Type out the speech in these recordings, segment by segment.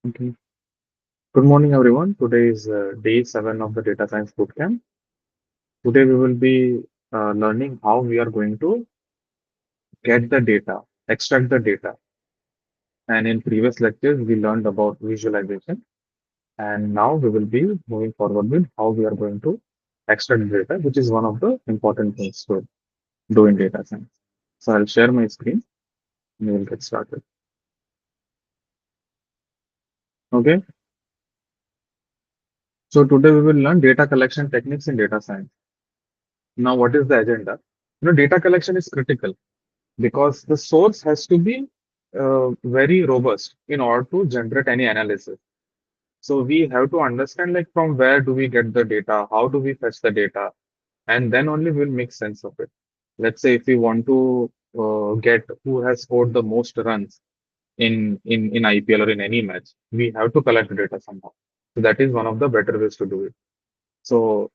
Okay. Good morning, everyone. Today is day 7 of the Data Science Bootcamp. Today, we will be learning how we are going to get the data, extract the data. And in previous lectures, we learned about visualization. And now we will be moving forward with how we are going to extract data, which is one of the important things to do in data science. So I'll share my screen and we'll get started. Okay. So today we will learn data collection techniques in data science. Now, what is the agenda? Data collection is critical because the source has to be very robust in order to generate any analysis. So we have to understand like from where do we get the data, how do we fetch the data, and then only we'll make sense of it. Let's say if we want to get who has scored the most runs in IPL or in any match, we have to collect the data somehow. So that is one of the better ways to do it. So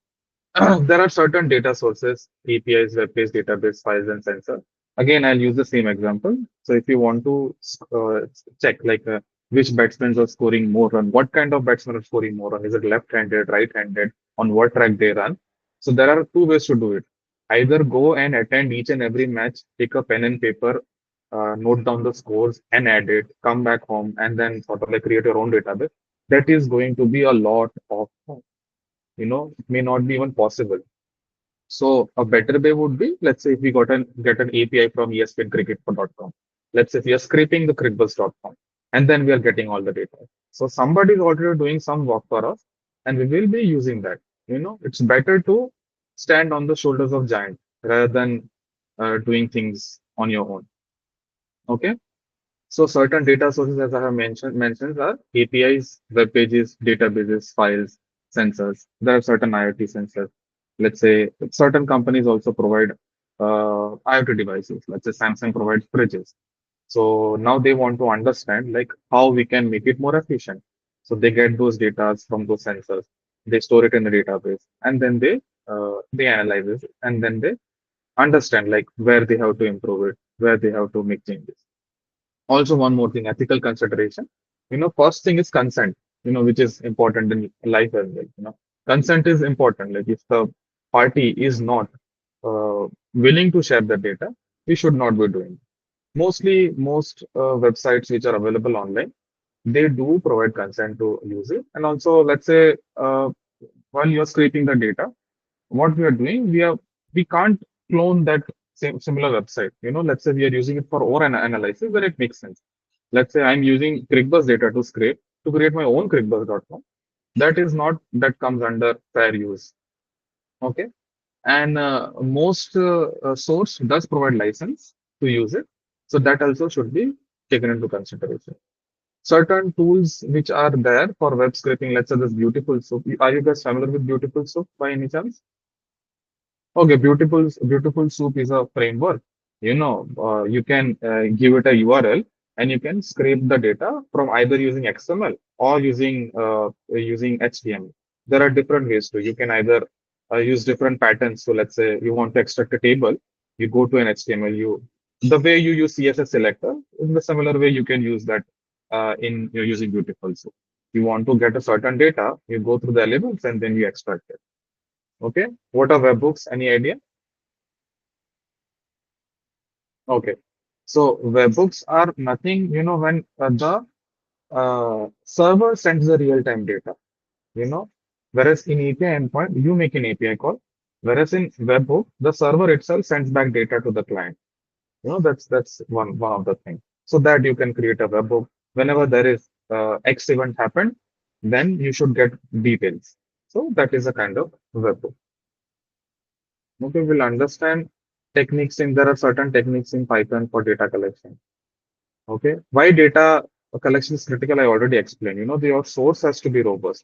there are certain data sources, APIs, web-based database files, and sensor. Again, I'll use the same example. So if you want to check like which batsmen are scoring more run, what kind of batsmen are scoring more run? Is it left-handed, right-handed? On what track they run? So there are two ways to do it. Either go and attend each and every match, take a pen and paper, note down the scores and add it, come back home, and then sort of like create your own database. That is going to be a lot of it may not be even possible. So a better way would be, let's say if we get an API from espncricket.com. Let's say if we are scraping the crickbus.com and then we are getting all the data. So somebody is already doing some work for us and we will be using that. It's better to stand on the shoulders of giants rather than doing things on your own. Okay. So certain data sources, as I have mentioned are APIs, web pages, databases, files, sensors. There are certain IoT sensors. Let's say certain companies also provide IoT devices. Let's say Samsung provides fridges. So now they want to understand like how we can make it more efficient. So they get those data from those sensors. They store it in the database, and then they analyze it, and then they understand like where they have to improve it, where they have to make changes. Also, one more thing, ethical consideration. First thing is consent, which is important in life as well. Consent is important. Like if the party is not willing to share the data, we should not be doing. Most websites which are available online, they do provide consent to use it. And also, let's say while you're scraping the data, what we are doing, we can't clone that same similar website. Let's say we are using it for our analysis, then it makes sense. Let's say I'm using ClickBus data to scrape to create my own ClickBus.com. That is not that comes under fair use. Okay, and most source does provide license to use it, so that also should be taken into consideration. Certain tools which are there for web scraping, let's say this Beautiful Soup. Are you guys familiar with Beautiful Soup by any chance? Okay, Beautiful Soup is a framework. You can give it a URL and you can scrape the data from either using XML or using HTML. There are different ways to. You can either use different patterns. So let's say you want to extract a table, you go to an HTML. The way you use CSS selector, in the similar way you can use that in you're using Beautiful Soup. You want to get a certain data, you go through the elements and then you extract it. Okay. What are webhooks? Any idea? Okay. So webhooks are nothing, when the server sends the real-time data, you know, whereas in API endpoint, you make an API call, whereas in webhook, the server itself sends back data to the client. That's one of the things. So that you can create a webhook. Whenever there is X event happened, then you should get details. So that is a kind of webhook. Okay, we'll understand techniques in there are certain techniques in Python for data collection. Okay. Why data collection is critical, I already explained. Your source has to be robust.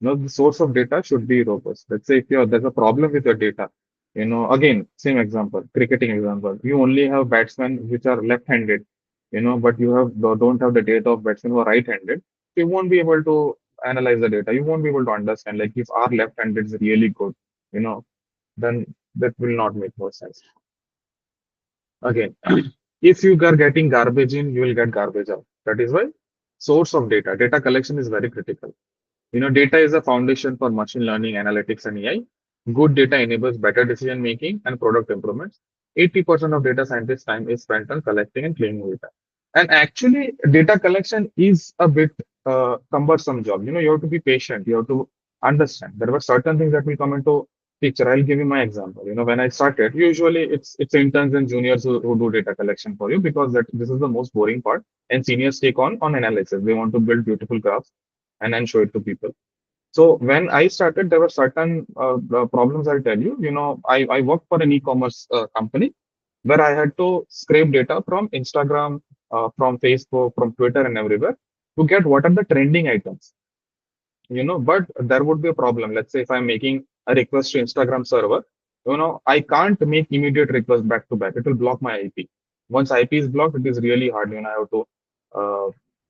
The source of data should be robust. Let's say if there's a problem with your data, again, same example, cricketing example. You only have batsmen which are left-handed, but don't have the data of batsmen who are right-handed. You won't be able to analyze the data. You won't be able to understand. Like if our left-handed is really good, you know, then that will not make more sense. Again, if you are getting garbage in, you will get garbage out. That is why Source of data. Data collection is very critical. Data is a foundation for machine learning, analytics, and AI. Good data enables better decision making and product improvements. 80% of data scientists' time is spent on collecting and cleaning data. And actually, data collection is a bit cumbersome job. You have to be patient. You have to understand. There were certain things that will come into picture. I'll give you my example. When I started, usually it's interns and juniors who do data collection for you because that this is the most boring part. And seniors take on analysis. They want to build beautiful graphs and then show it to people. So when I started, there were certain problems. I'll tell you. I worked for an e-commerce company where I had to scrape data from Instagram, from Facebook, from Twitter, and everywhere to get what are the trending items. But there would be a problem. Let's say if I'm making a request to Instagram server, I can't make immediate request back to back. It will block my IP. Once IP is blocked, it is really hard. I have to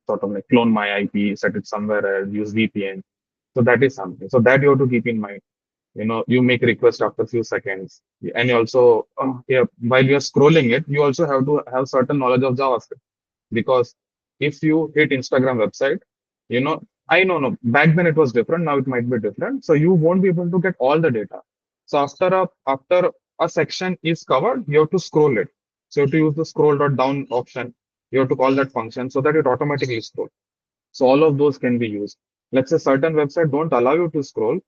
sort of like clone my IP, set it somewhere else, use VPN. So that is something. So that you have to keep in mind. You make request after a few seconds, and you also, yeah, while you're scrolling it, you also have to have certain knowledge of JavaScript because if you hit Instagram website, you know, I know, no, back then it was different. Now it might be different. So you won't be able to get all the data. So after a section is covered, you have to scroll it. So you have to use the scroll dot down option. You have to call that function so that it automatically scrolls. So all of those can be used. Let's say certain website don't allow you to scroll,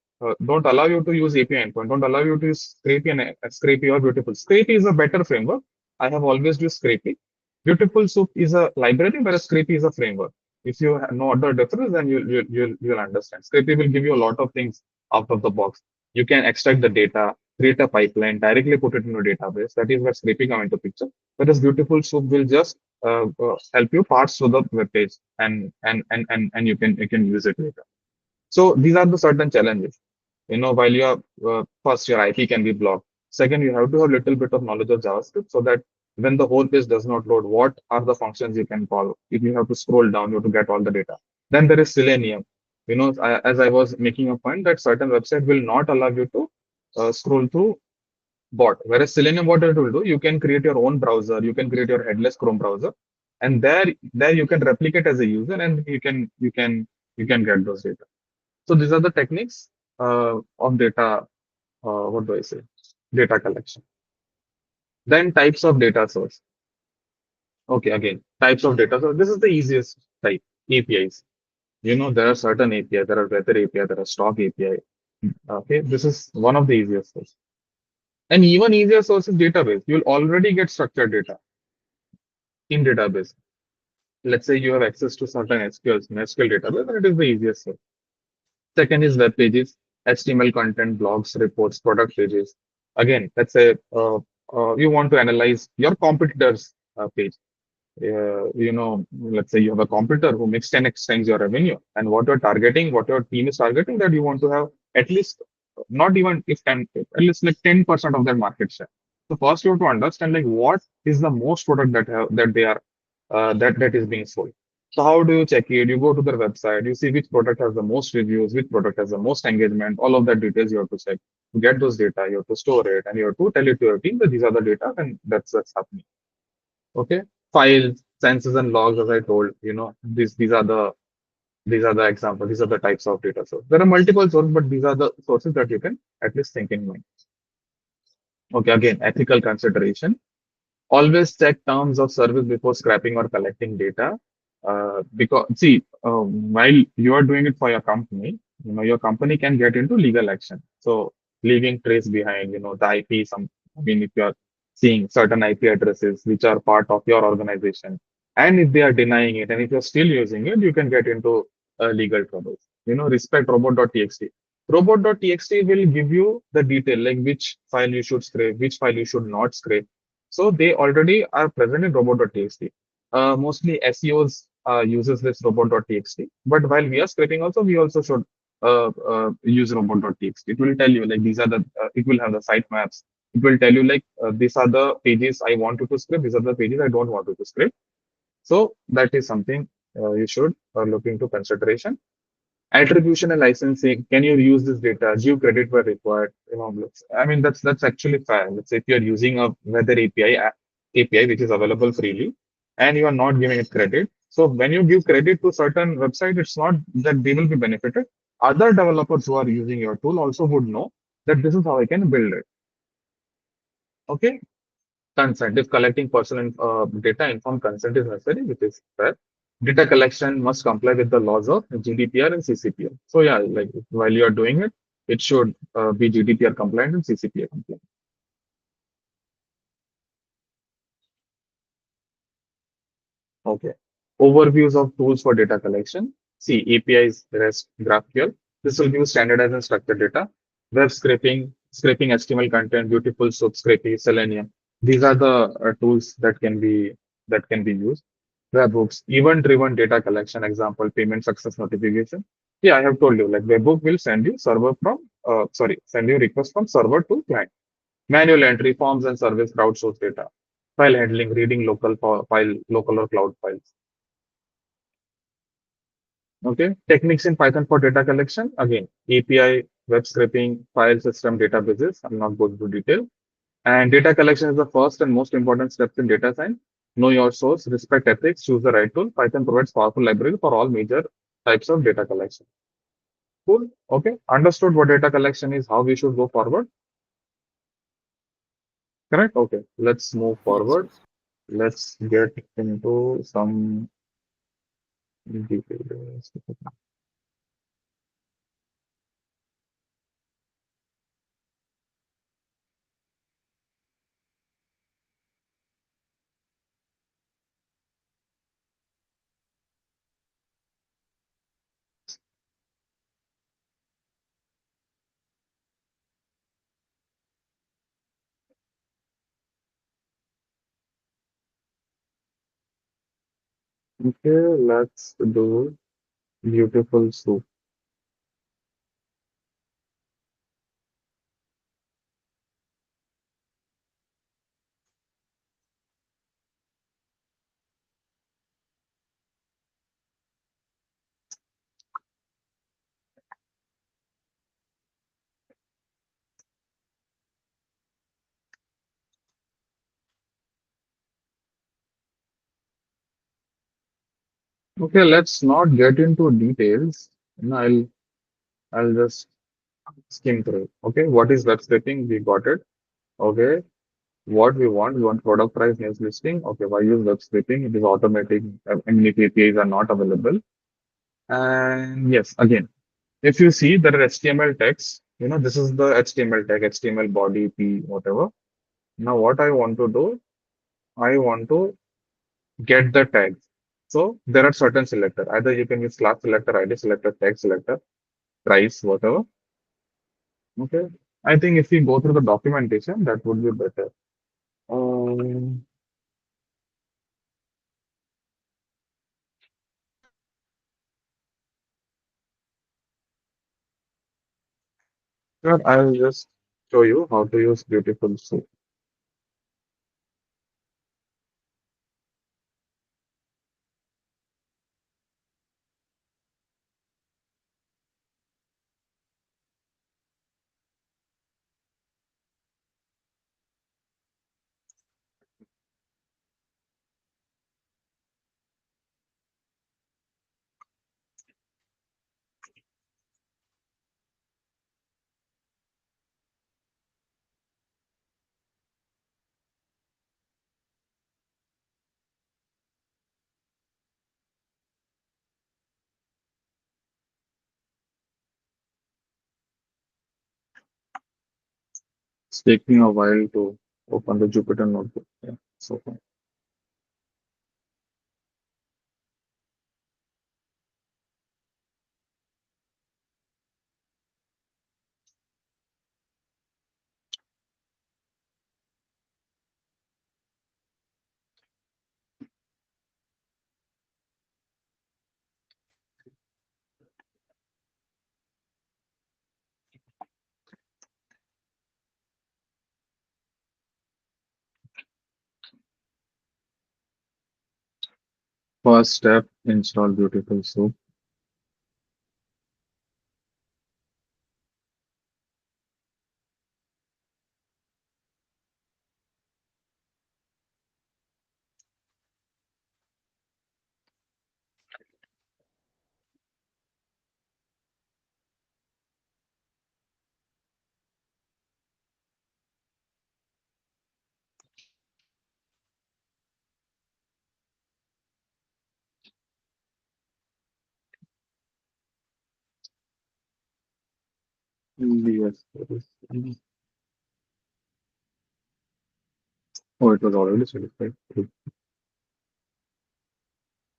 don't allow you to use API endpoint, don't allow you to use Scrapy and Scrapy or Beautiful. Scrapy is a better framework. I have always used Scrapy. Beautiful Soup is a library, whereas Scrapy is a framework. If you know other difference, then you'll understand. Scrapy will give you a lot of things out of the box. You can extract the data, create a pipeline, directly put it into a database. That is where Scrapy come into picture. Whereas Beautiful Soup will just help you parse through the web page and you can use it later. So these are the certain challenges. While you are first your IP can be blocked. Second, you have to have little bit of knowledge of JavaScript so that when the whole page does not load, what are the functions you can call? If you have to scroll down, you have to get all the data. Then there is Selenium. As I was making a point that certain website will not allow you to scroll through bot. Whereas Selenium, what it will do, you can create your own browser, you can create your headless Chrome browser, and there you can replicate as a user, and you can get those data. So these are the techniques of data. What do I say? Data collection. Then types of data source. Okay, again, types of data source. This is the easiest type. APIs. There are certain API. There are weather API. There are stock API. Okay, this is one of the easiest source. And even easier source is database. You'll already get structured data in database. Let's say you have access to certain SQL database, and it is the easiest way. Second is web pages, HTML content, blogs, reports, product pages. Again, let's say you want to analyze your competitor's page. Let's say you have a competitor who makes 10x times your revenue, and what you're targeting, what your team is targeting, that you want to have at least, not even if 10, at least like 10% of their market share. So first you have to understand like what is the most product that they are that is being sold. So how do you check it? You go to their website, you see which product has the most reviews, which product has the most engagement, all of that details you have to check. To get those data, you have to store it, and you have to tell it to your team that these are the data, and that's happening. Okay, files, census, and logs, as I told, these are the examples. These are the types of data sources. There are multiple sources, but these are the sources that you can at least think in mind. Okay, again, ethical consideration. Always check terms of service before scrapping or collecting data. Because see, while you are doing it for your company, your company can get into legal action. So leaving trace behind, the IP, if you are seeing certain IP addresses which are part of your organization, and if they are denying it, and if you're still using it, you can get into legal troubles. Respect robot.txt. Robot.txt will give you the detail, like which file you should scrape, which file you should not scrape. So they already are present in robot.txt. Mostly SEOs uses this robot.txt. But while we are scraping also, we also should use robot.txt. It will tell you like these are it will have the site maps. It will tell you like these are the pages I want you to scrape. These are the pages I don't want you to scrape. So that is something you should look into consideration. Attribution and licensing. Can you use this data? Give credit where required. That's actually fair. Let's say if you're using a weather API which is available freely, and you are not giving it credit, So when you give credit to certain website, it's not that they will be benefited. Other developers who are using your tool also would know that this is how I can build it. Okay. Consent. If collecting personal data, informed consent is necessary, which is fair. Data collection must comply with the laws of GDPR and CCPA. So yeah, like while you are doing it, it should be GDPR compliant and CCPA compliant. Okay. Overviews of tools for data collection. See, APIs, REST, GraphQL. This will give standardized and structured data. Web scraping, scraping HTML content, beautiful soap, Scrapy, Selenium. These are the tools that can be used. Webhooks, event-driven data collection. Example, payment success notification. Yeah, I have told you. Like webhook will send you send you request from server to client. Manual entry, forms and service, crowdsource data. File handling, reading local or cloud files. Okay. Techniques in Python for data collection. Again, API, web scraping, file system databases. I'm not going to detail. And data collection is the first and most important steps in data science. Know your source, respect ethics, choose the right tool. Python provides powerful library for all major types of data collection. Cool. Okay. Understood what data collection is, how we should go forward. Correct? Okay. Let's move Yes. forward. Let's get into some details. Okay, let's do beautiful soup. Okay, let's not get into details. I'll just skim through. Okay, what is web scraping? We got it. Okay, what we want product price news listing. Okay, why use web scraping? It is automatic. Many APIs are not available. And yes, again, if you see there are HTML text, this is the HTML tag, HTML body, P, whatever. Now, what I want to do, I want to get the tags. So there are certain selector. Either you can use class selector, ID selector, tag selector, price, whatever. Okay. I think if we go through the documentation, that would be better. Um, sure, I'll just show you how to use beautiful soup. It's taking a while to open the Jupyter notebook. Yeah, so far. First step, install beautiful soup. Yes. Oh, it was already certified.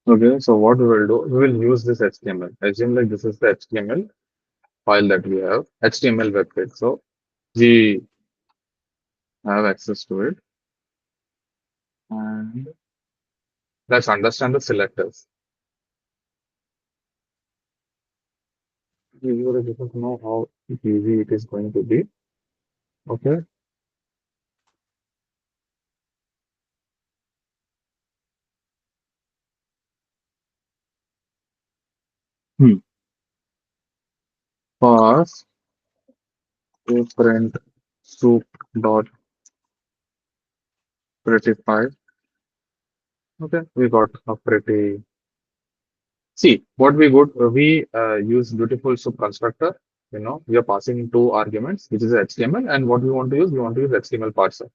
Okay, so what we will do, we will use this HTML. Assume like this is the HTML file that we have, HTML web page. So we have access to it. And let's understand the selectors. We will just know how easy it is going to be. Okay. Hmm. First, we print soup dot prettify. Okay, we got a pretty. See, what we would we use beautiful soup constructor. We are passing two arguments, which is HTML, and what we want to use HTML parser.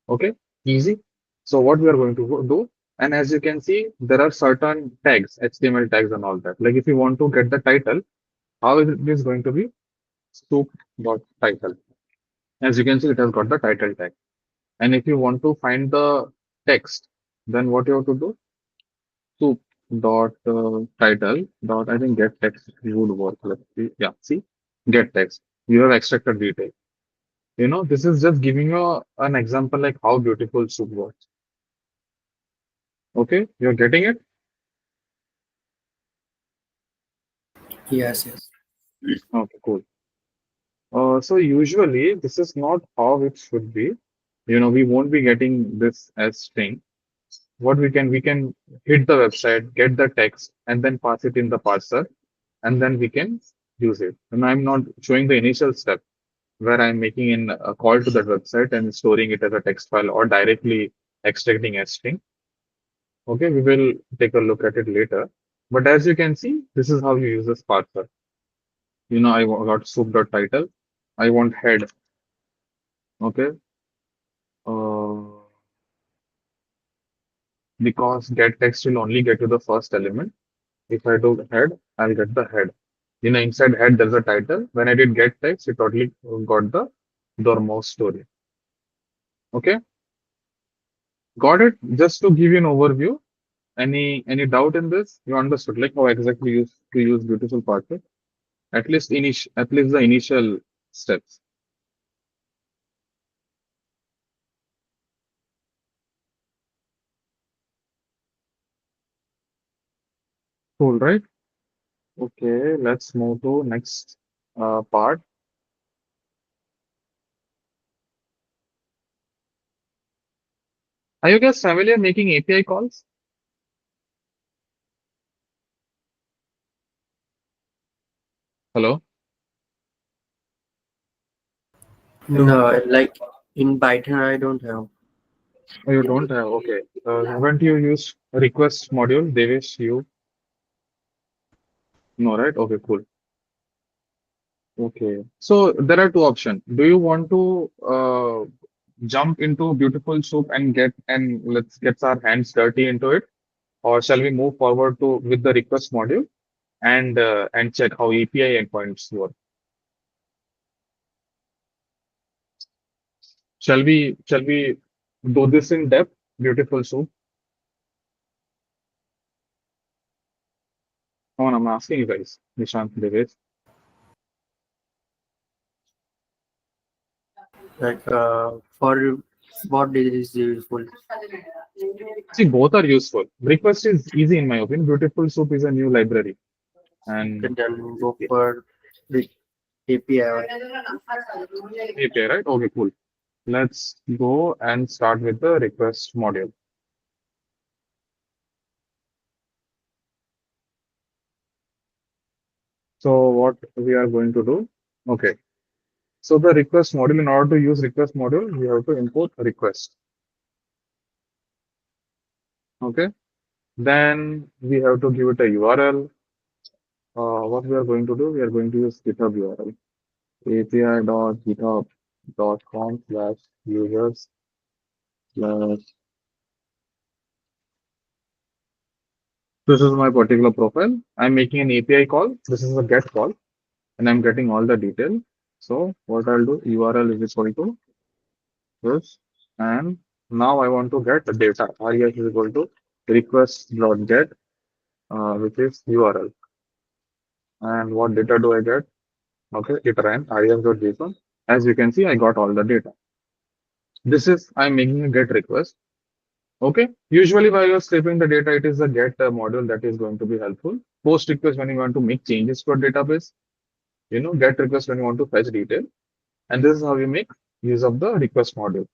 Okay, easy. So what we are going to do, and as you can see, there are certain tags, HTML tags and all that. Like if you want to get the title, how is it is going to be soup dot title. As you can see, it has got the title tag. And if you want to find the text, then what you have to do? Soup dot title dot I think get text would work. Let's see. Yeah, see, get text. You have extracted detail. This is just giving you an example like how beautiful soup works. Okay, you're getting it? Yes, yes. Okay, cool. So usually this is not how it should be. We won't be getting this as string. What we can hit the website, get the text, and then pass it in the parser, and then we can use it. And I'm not showing the initial step where I'm making a call to that website and storing it as a text file or directly extracting a string. Okay, we will take a look at it later. But as you can see, this is how you use this parser. I got soup.title. I want head. Okay. Uh, because get text will only get to the first element. If I do head, I'll get the head. Inside head, there's a title. When I did get text, it totally got the Dormouse story. Okay. Got it? Just to give you an overview. Any doubt in this? You understood like how exactly to use beautiful parser? At least the initial steps. Cool, right? Okay, let's move to next part. Are you guys familiar making API calls? Hello? No, like in Python, I don't have. Oh, you don't have? Okay. Haven't you used request module, Devesh? You no, right? Okay, cool. Okay. So there are two options. Do you want to jump into beautiful soup and let's get our hands dirty into it, or shall we move forward to with the request module and check how API endpoints work? Shall we do this in depth? Beautiful soup. Come on, I'm asking you guys, Nishant, Devesh. Like for what this is useful. See, both are useful. Request is easy in my opinion. Beautiful soup is a new library. Okay, And then go for the API. API, right? Okay, cool. Let's go and start with the request module. So what we are going to do? Okay. So the request module, in order to use request module, we have to import request. Okay. Then we have to give it a URL. What we are going to do? We are going to use GitHub URL. api.github.com/users slash. This is my particular profile. I'm making an API call. This is a get call, and I'm getting all the detail. So what I'll do, URL is equal to this, and now I want to get the data. RES is equal to request.get, which is URL. And what data do I get? Okay, it ran res.json. As you can see, I got all the data. This is I'm making a get request. Okay. Usually while you're scraping the data, it is the get module that is going to be helpful. Post request when you want to make changes to a database, get request when you want to fetch detail. And this is how you make use of the request module.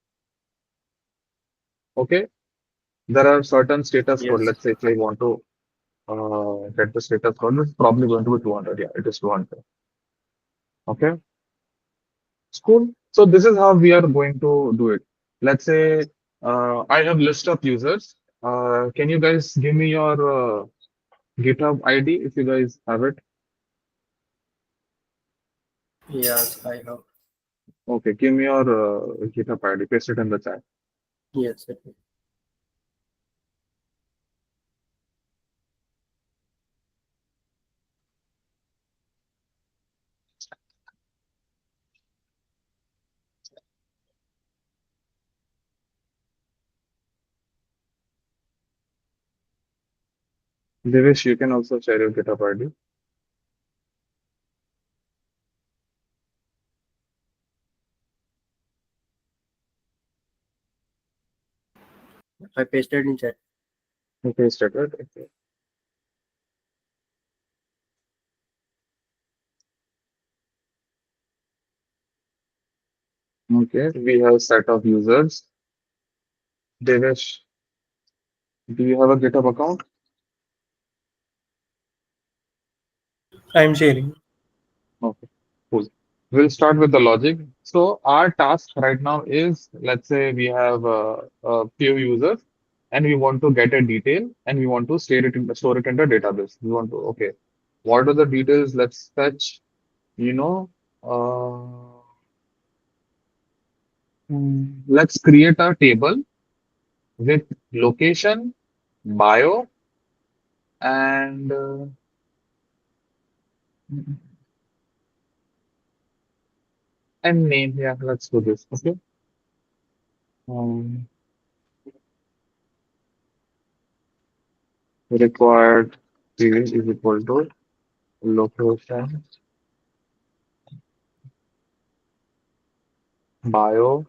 Okay. There are certain status code. Yes. Let's say if I want to get the status code, it's probably going to be 200. Yeah, it is 200. Okay. It's cool. So this is how we are going to do it. Let's say I have list of users. Can you guys give me your GitHub ID if you guys have it? Yes, I have. Okay, give me your GitHub ID. Paste it in the chat. Yes. Okay. Devesh, you can also share your GitHub ID. I pasted in chat. You paste it, right? Okay. Okay, we have set of users. Devesh, do you have a GitHub account? I'm sharing. Okay, cool. We'll start with the logic. So our task right now is, let's say we have a few users and we want to get a detail and we want to store it in the database. We want to, okay, what are the details? Let's fetch, you know, uh, let's create a table with location, bio, and name. Yeah, let's do this. Okay. Um, required field is equal to location, bio.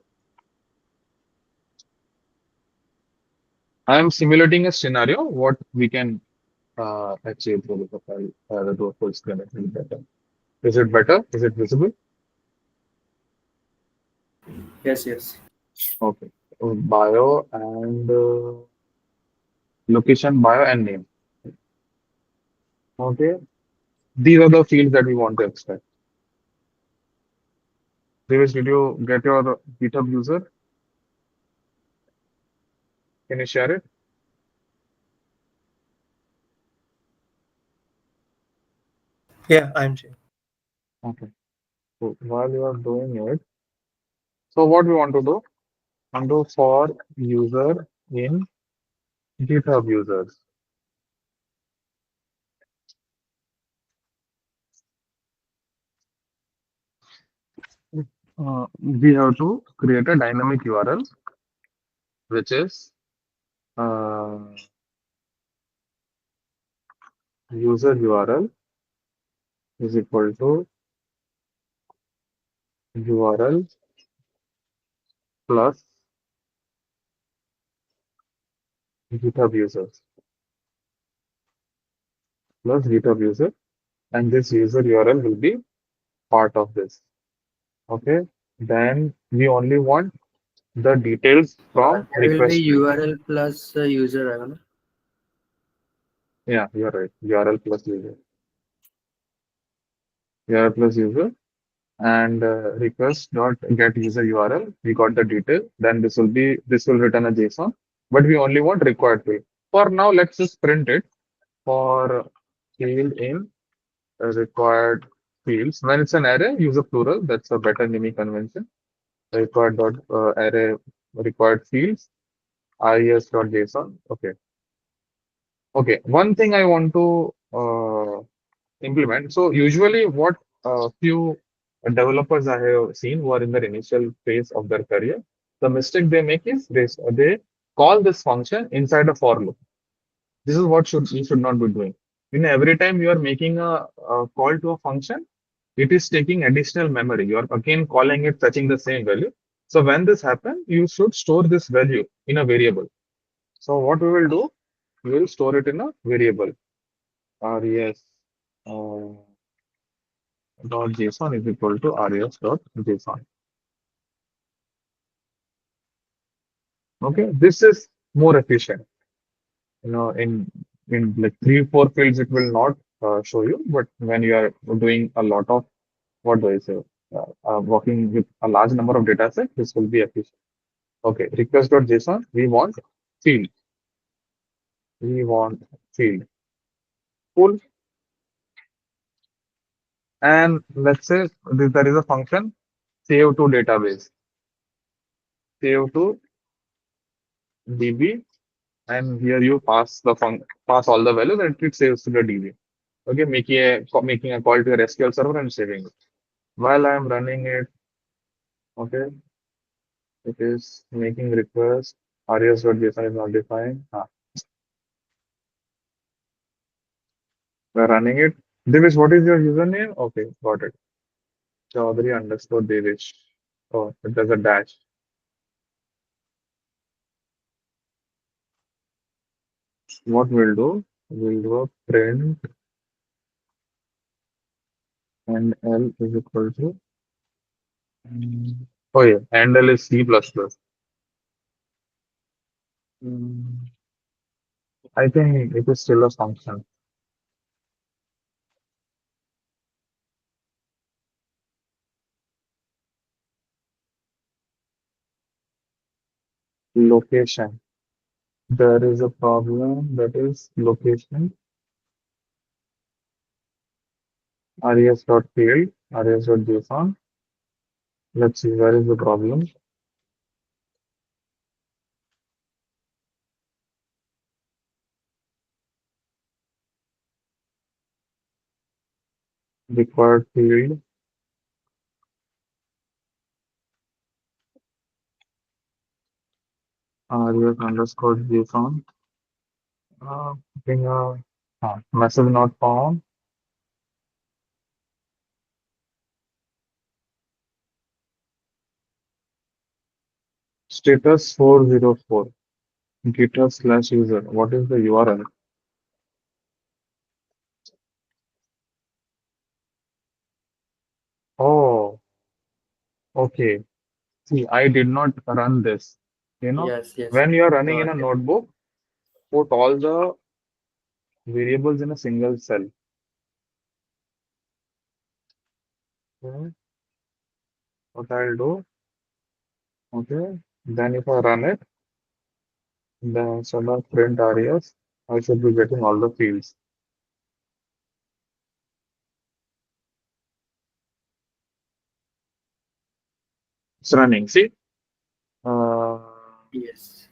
I am simulating a scenario what we can achieve through the profile, the full screen. It will be better. Is it better? Is it visible? Yes, yes. Okay. Bio and location, bio and name. Okay. These are the fields that we want to extract. Devesh, did you get your GitHub user? Can you share it? Yeah, I'm sharing. Okay. So while you are doing it, so what we want to do? Undo for user in GitHub users. We have to create a dynamic URL, which is uh, user URL is equal to URL plus GitHub users plus GitHub user, and this user URL will be part of this. Okay. Then we only want the details from There will be request field. URL plus user. I don't know. Yeah, you're right. URL plus user. URL plus user and request dot get user URL. We got the detail. Then this will return a JSON, but we only want required field. For now, let's just print it for field in required fields. When it's an array, use a plural. That's a better naming convention. Required dot array required fields res dot JSON. Okay. Okay. One thing I want to implement. So usually, what few developers I have seen who are in their initial phase of their career, the mistake they make is they call this function inside a for loop. This is what you should not be doing. Every time you are making a call to a function, it is taking additional memory. You are again calling it, fetching the same value. So when this happens, you should store this value in a variable. So what we will do, we will store it in a variable. Res uh, dot JSON is equal to res dot JSON. Okay, this is more efficient. In like 3 4 fields, it will not show you, but when you are doing a lot of what do I say, working with a large number of data sets, this will be efficient. Okay, request.json, we want field. We want field. Full. And let's say there is a function save to database, save to DB, and here you pass all the values and it saves to the DB. Okay, making a call to your SQL server and saving it. While I am running it, okay, it is making request. res.json is not defined. We're running it. Devish, what is your username? Okay, got it. Chaudhary underscore Devish. Oh, it does a dash. What we'll do? We'll do a print and L is equal to. Oh yeah, and L is C plus plus. Mm, I think it is still a function. Location. There is a problem that is location. Res.field, res.json. Let's see where is the problem. Required field, res underscore json. Putting a message not found. Status 404. GitHub slash user. What is the URL? Oh, okay. See, I did not run this. Yes, yes. When you are running in Got a it. notebook, put all the variables in a single cell. Okay. What I'll do, okay. Then if I run it, then instead of print res, I should be getting all the fields. It's running. See, uh, Yes.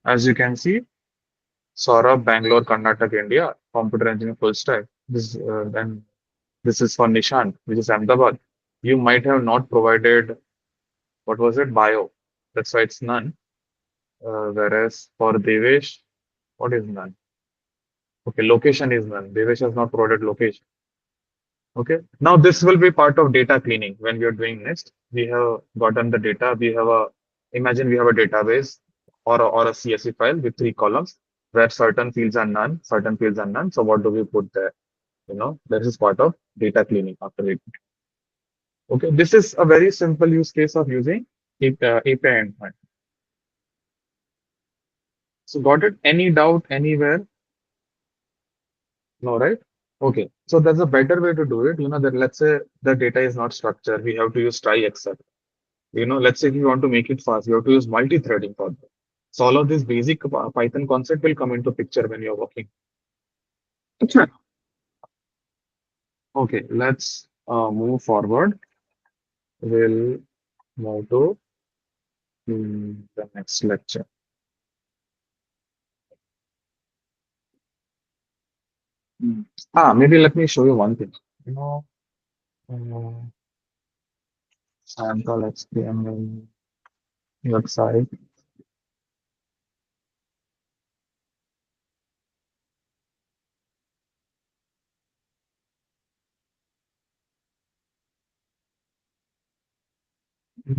as you can see, Saurabh, Bangalore, Karnataka, India, computer engineering full stack. Then this is for Nishant, which is Ahmedabad. You might have not provided, what was it, bio. That's why it's none. Whereas for Devesh, what is none? Okay, location is none. Devesh has not provided location. Okay. Now this will be part of data cleaning when we are doing next. We have gotten the data. Imagine we have a database or a CSV file with 3 columns where certain fields are none, certain fields are none. So what do we put there? This is part of data cleaning after it. Okay. This is a very simple use case of using API endpoint. So got it? Any doubt anywhere? No, right? Okay. So there's a better way to do it. That let's say the data is not structured. We have to use try except. Let's say if you want to make it fast, you have to use multi-threading for that. So all of this basic Python concept will come into picture when you're working. Sure. Okay, let's move forward. We'll move to the next lecture. Hmm. Maybe let me show you one thing. You know, uh, sample HTML website.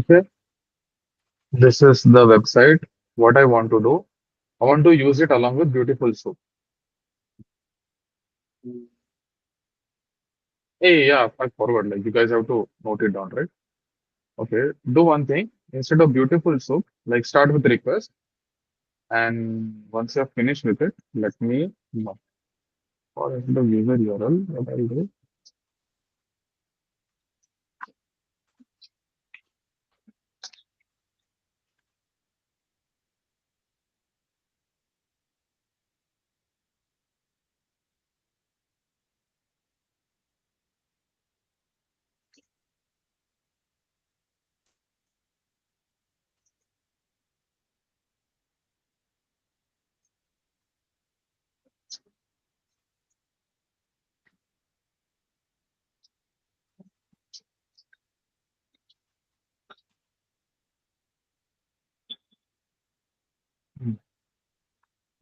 Okay. This is the website. What I want to do, I want to use it along with beautiful soup. Hey, yeah, I forward. Like you guys have to note it down, right? Okay. Do one thing. Instead of beautiful soup, like start with request. And once you're finished with it, let me know. Or instead of user URL, what I'll do.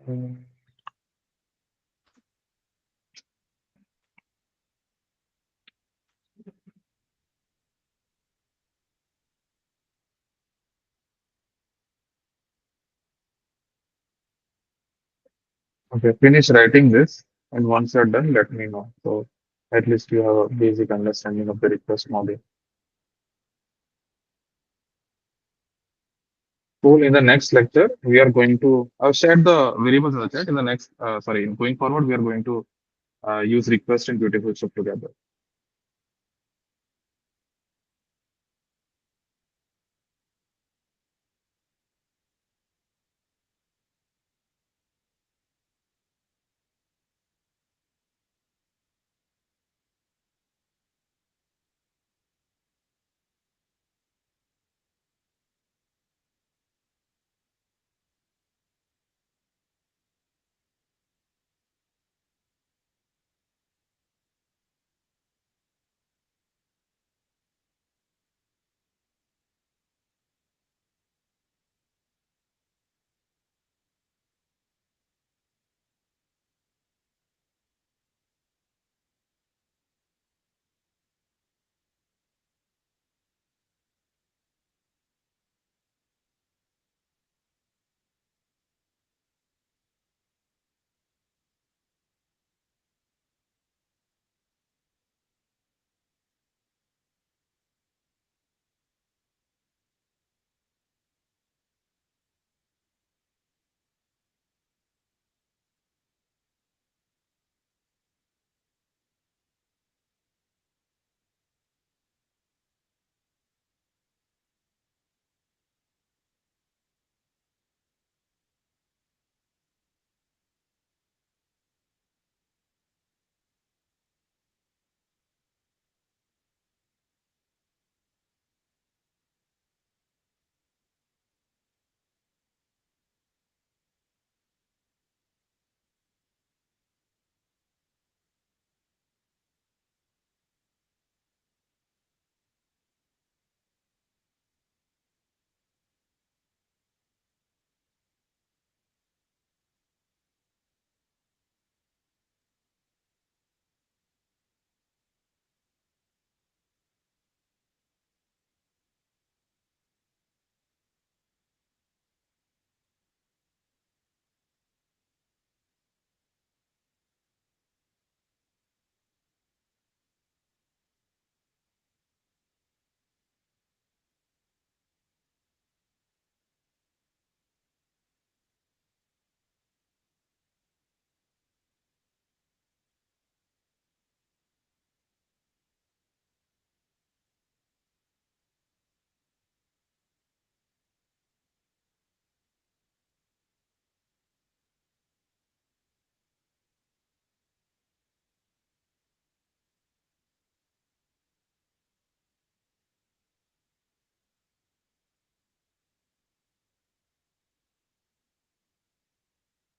Mm. Okay, finish writing this, and once you're done, let me know. So at least you have a basic understanding of the request model. Cool. In the next lecture, we are going to. I've shared the variables in the chat. In the next, sorry, going forward, we are going to use request and beautiful stuff together.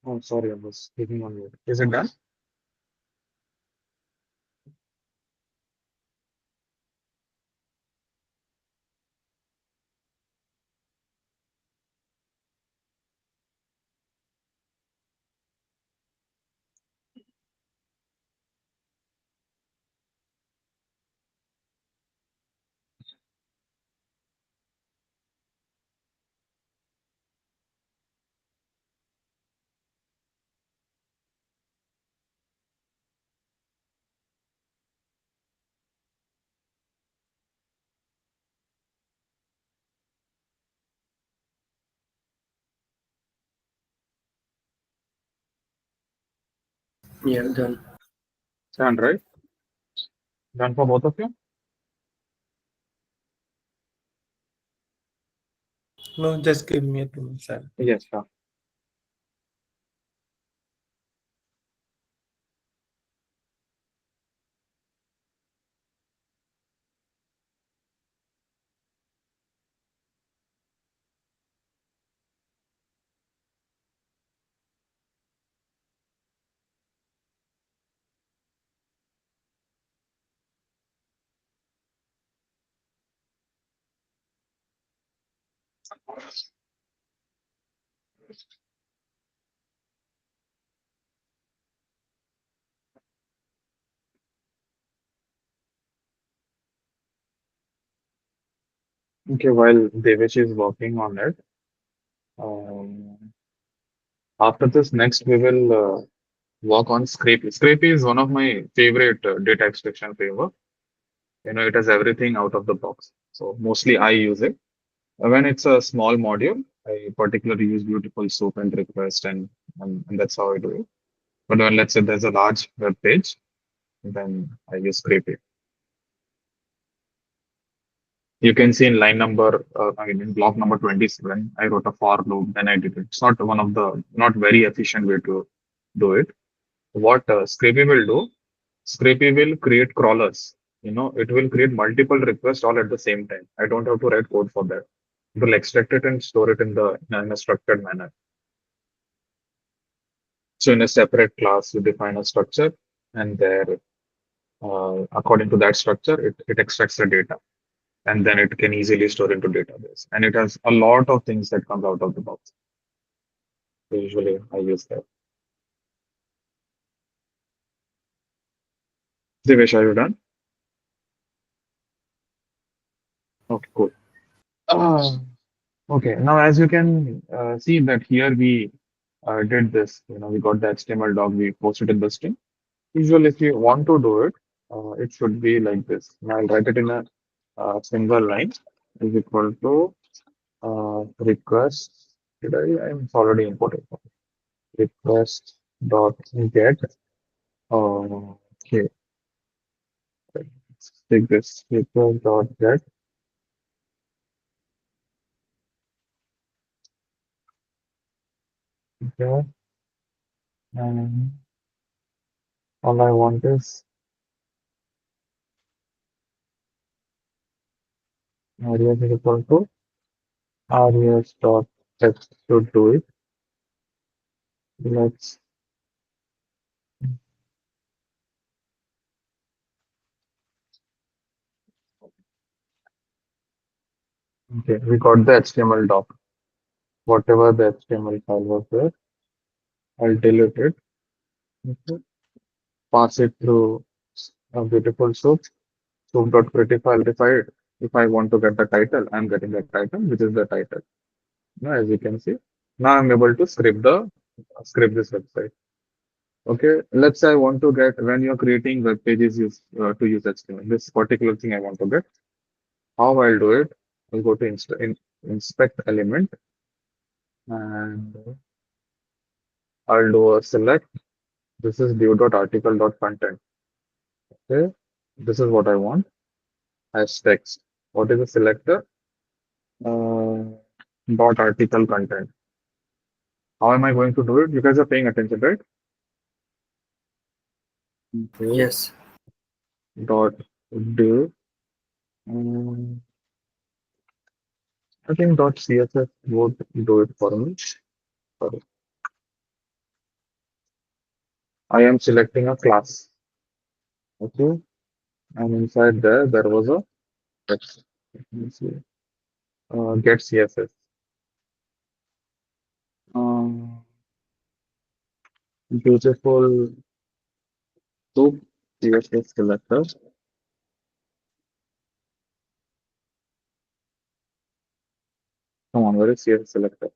Oh, sorry, I was speaking on mute. Is it done? Yeah, done. Stand right? Done for both of you? No, just give me a 2 minutes. Yes, sure. Okay, while Devesh is working on it, um, after this, next we will work on Scrapy. Scrapy is one of my favorite data extraction framework. You know, it has everything out of the box. So mostly I use it. When it's a small module, I particularly use beautiful soup and request, and that's how I do it. But when let's say there's a large web page, then I use Scrapy. You can see in line number, I mean, in block number 27, I wrote a for loop, then I did it. It's not one of the, not very efficient way to do it. What Scrapy will do, Scrapy will create crawlers. You know, it will create multiple requests all at the same time. I don't have to write code for that. It will extract it and store it in a structured manner. So in a separate class, you define a structure, and there, according to that structure, it extracts the data, and then it can easily store into database. And it has a lot of things that comes out of the box. So usually, I use that. Devesh, are you done? Okay, cool. Uh, okay, now as you can see that here we did this. You know, we got the HTML doc, we posted in the string. Usually, if you want to do it, it should be like this. Now I'll write it in a single line is equal to request. Did I? I'm already imported. Request dot get. Okay, let's take this request dot get. Okay, and all I want is alias is equal to alias dot text to do it. Let's okay. We got the HTML doc. Whatever the HTML file was there, I'll delete it. Okay. Pass it through a beautiful soup. Soup.pretty file defined. If I want to get the title, I'm getting the title, which is the title. Now, as you can see, now I'm able to script this website. Okay, let's say I want to get when you're creating web pages to use HTML. This particular thing I want to get. How I'll do it? I'll go to inspect element and I'll do a select. This is div.article.content. Okay, this is what I want as text. What is the selector? Uh, dot article content. How am I going to do it? You guys are paying attention, right? Okay. Yes. Dot div. Um, I think dot CSS would do it for me. Sorry. I am selecting a class. Okay. And inside there was a text. Let me see. Get CSS. Um, beautiful soup CSS selector. Come on, where is CSS selector?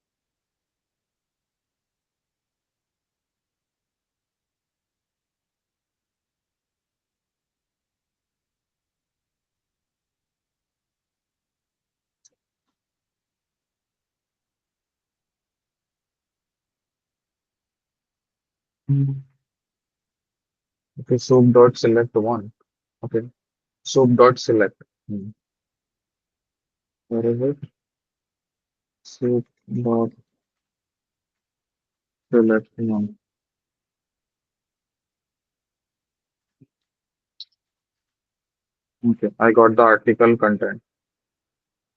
Hmm. Okay, soup dot select one. Okay, soup dot select. Where is it? Soup dot select one. Okay, I got the article content.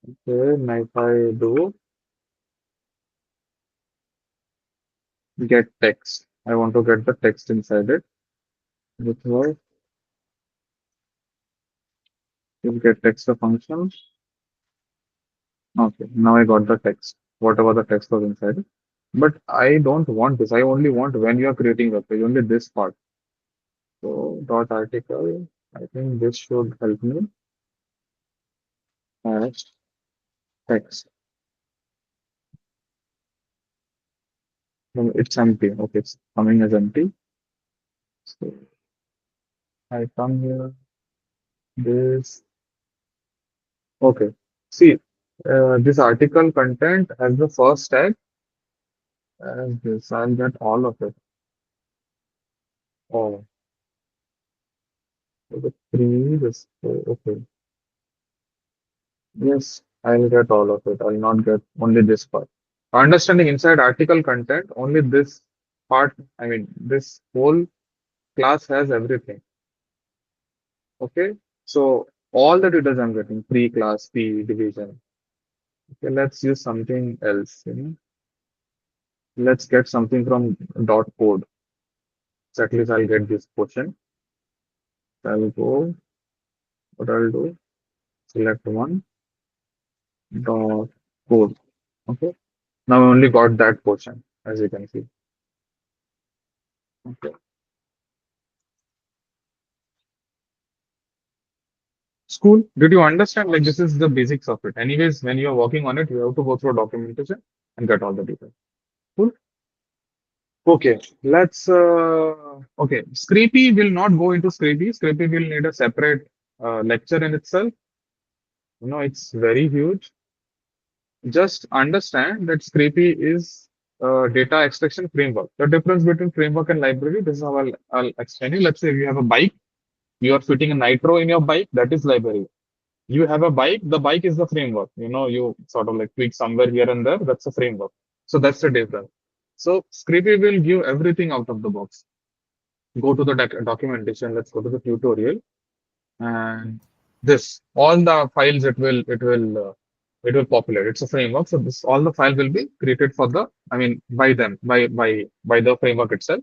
Okay, now if I do get text, I want to get the text inside it. Which was if get text the function. Okay, now I got the text, whatever the text was inside it. But I don't want this. I only want when you are creating a page, only this part. So dot article, I think this should help me as text. No, it's empty. Okay, it's coming as empty. So I come here, this. Okay. See, this article content has the first tag as this. I'll get all of it. Oh, the three, this. Okay. Yes, I'll get all of it. I'll not get only this part. Understanding inside article content, only this part, I mean, this whole class has everything. Okay. So all the details I'm getting, pre-class, P, division. Okay, let's use something else. Let's get something from dot code. So at least I'll get this portion. I'll go, what I'll do, select one, dot code. Okay. Now I only got that portion, as you can see. Okay. School, did you understand? Like this is the basics of it. Anyways, when you're working on it, you have to go through documentation and get all the details. Cool. Okay, let's okay. Scrapy will not go into Scrapy. Scrapy will need a separate lecture in itself. It's very huge. Just understand that Scrapy is a data extraction framework. The difference between framework and library, this is how I'll explain you. Let's say you have a bike, you are fitting a nitro in your bike, that is library. You have a bike, the bike is the framework. You sort of like tweak somewhere here and there, that's a framework. So that's the difference. So Scrapy will give everything out of the box. Go to the documentation, let's go to the tutorial, and this all the files it will populate. It's a framework, so this all the file will be created for the, I mean, by them, by the framework itself.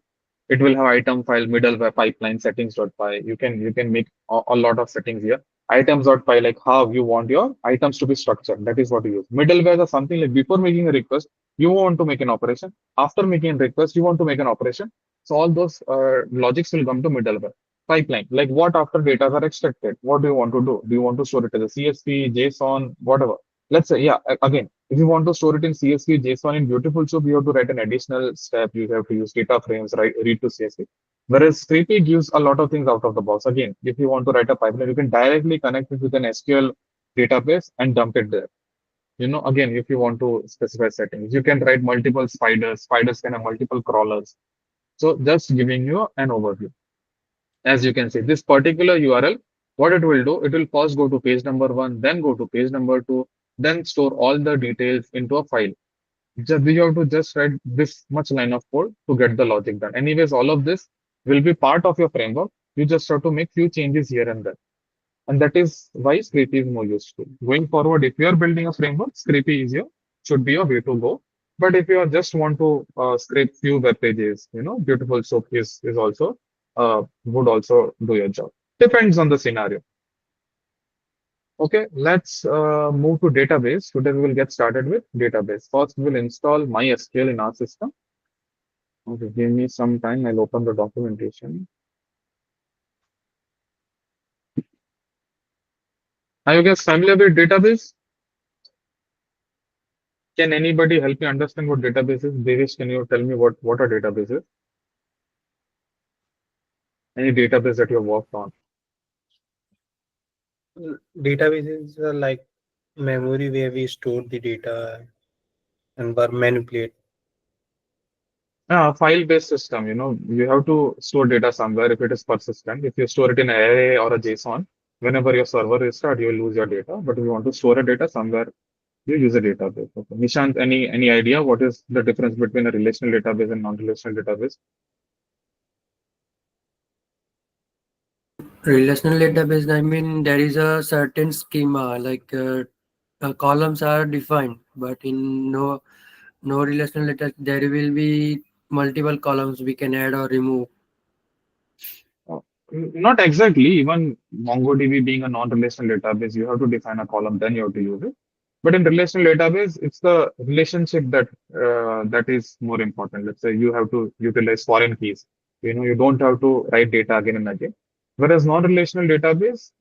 It will have item file, middleware pipeline, settings.py. You can make a lot of settings here. Items.py, like how you want your items to be structured, that is what you use. Middleware is something like before making a request you want to make an operation, after making a request you want to make an operation. So all those logics will come to middleware. Pipeline, like what after data are extracted, what do you want to do you want to store it as a CSV, JSON, whatever. Let's say, yeah, again, if you want to store it in CSV, JSON in Beautiful Soup, you have to write an additional step. You have to use data frames, right? Read to CSV. Whereas Scrapy gives a lot of things out of the box. Again, if you want to write a pipeline, you can directly connect it with an SQL database and dump it there. Again, if you want to specify settings, you can write multiple spiders. Spiders can have multiple crawlers. So just giving you an overview. As you can see, this particular URL, what it will do, it will first go to page number one, then go to page number two, then store all the details into a file. Just we have to just write this much line of code to get the logic done. Anyways, all of this will be part of your framework. You just have to make few changes here and there. And that is why Scrapy is more useful. Going forward, if you are building a framework, Scrapy is should be your way to go. But if you just want to scrape few web pages, Beautiful Soap is also would also do your job. Depends on the scenario. Okay, let's move to database. Today we will get started with database. First, we will install MySQL in our system. Okay, give me some time. I'll open the documentation. Are you guys familiar with database? Can anybody help me understand what database is? Devish, can you tell me what a database is? Any database that you have worked on? Databases are like memory where we store the data and were manipulate. File-based system, you have to store data somewhere if it is persistent. If you store it in an array or a JSON, whenever your server restart, you will lose your data. But if you want to store a data somewhere, you use a database. Okay. Nishant, any idea what is the difference between a relational database and non-relational database? Relational database, I mean, there is a certain schema, like columns are defined, but in no relational data, there will be multiple columns we can add or remove. Uh, Not exactly. Even MongoDB being a non-relational database, you have to define a column, then you have to use it. But in relational database, it's the relationship that is more important. Let's say you have to utilize foreign keys. You don't have to write data again and again. Whereas non-relational database,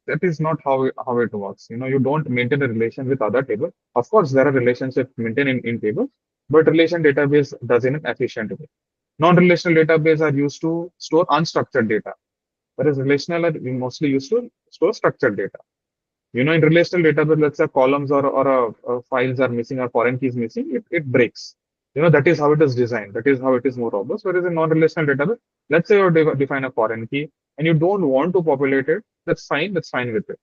that is not how it works. You don't maintain a relation with other table. Of course, there are relationships maintained in table, but relation database does in an efficient way. Non-relational database are used to store unstructured data, whereas relational are mostly used to store structured data. In relational database, let's say columns or files are missing or foreign keys missing, it breaks. That is how it is designed. That is how it is more robust. Whereas in non-relational database, let's say you define a foreign key and you don't want to populate it, that's fine. That's fine with it.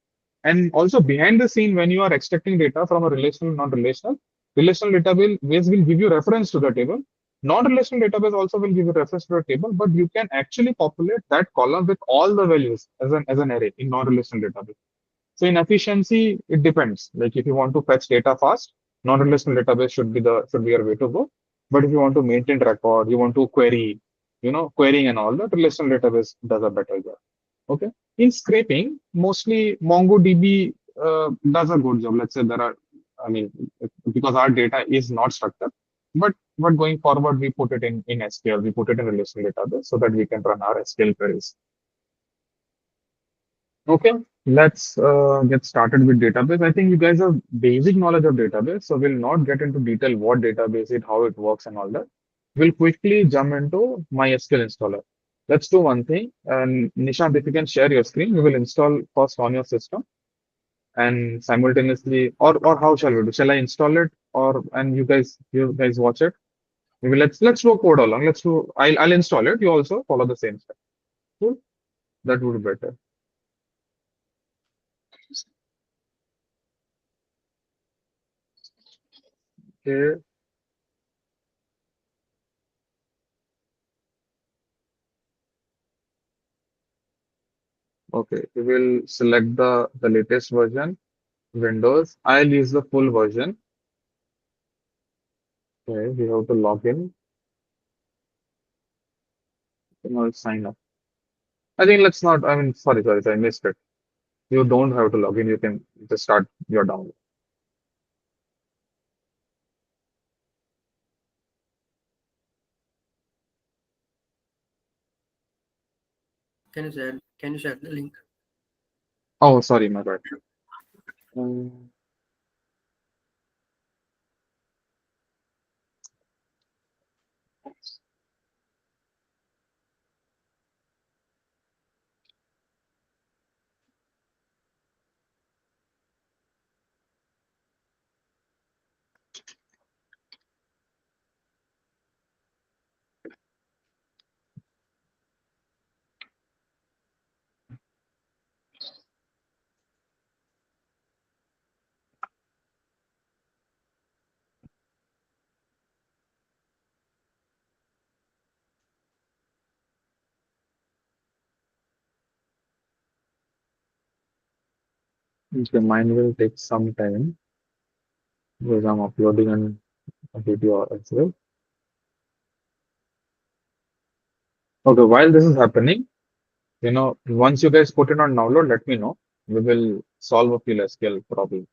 And also behind the scene, when you are extracting data from a relational, non-relational, relational database will give you reference to the table. Non-relational database also will give you reference to the table, but you can actually populate that column with all the values as an array in non-relational database. So in efficiency, it depends. Like if you want to fetch data fast, non-relational database should be your way to go. But if you want to maintain record, you want to query, querying and all that, relational database does a better job. Okay. In scraping, mostly MongoDB does a good job. Let's say I mean, because our data is not structured, but going forward, we put it in SQL, we put it in relational database so that we can run our SQL queries. Okay, let's get started with database. I think you guys have basic knowledge of database, so we'll not get into detail what database is, how it works, and all that. We'll quickly jump into MySQL installer. Let's do one thing. And Nishant, if you can share your screen, we will install first on your system and simultaneously, or how shall we do? Shall I install it, or and you guys watch it? Maybe let's do a code along. I'll install it. You also follow the same step. Cool. That would be better. Okay. Okay, we will select the latest version, Windows. I'll use the full version. Okay, we have to log in. I'll sign up. I think let's not, I mean, sorry, I missed it. You don't have to log in. You can just start your download. Can you share the link? Oh, sorry, my bad. Um, okay, mine will take some time because I'm uploading a video as well. Okay, while this is happening, once you guys put it on download, let me know. We will solve a few SQL problem.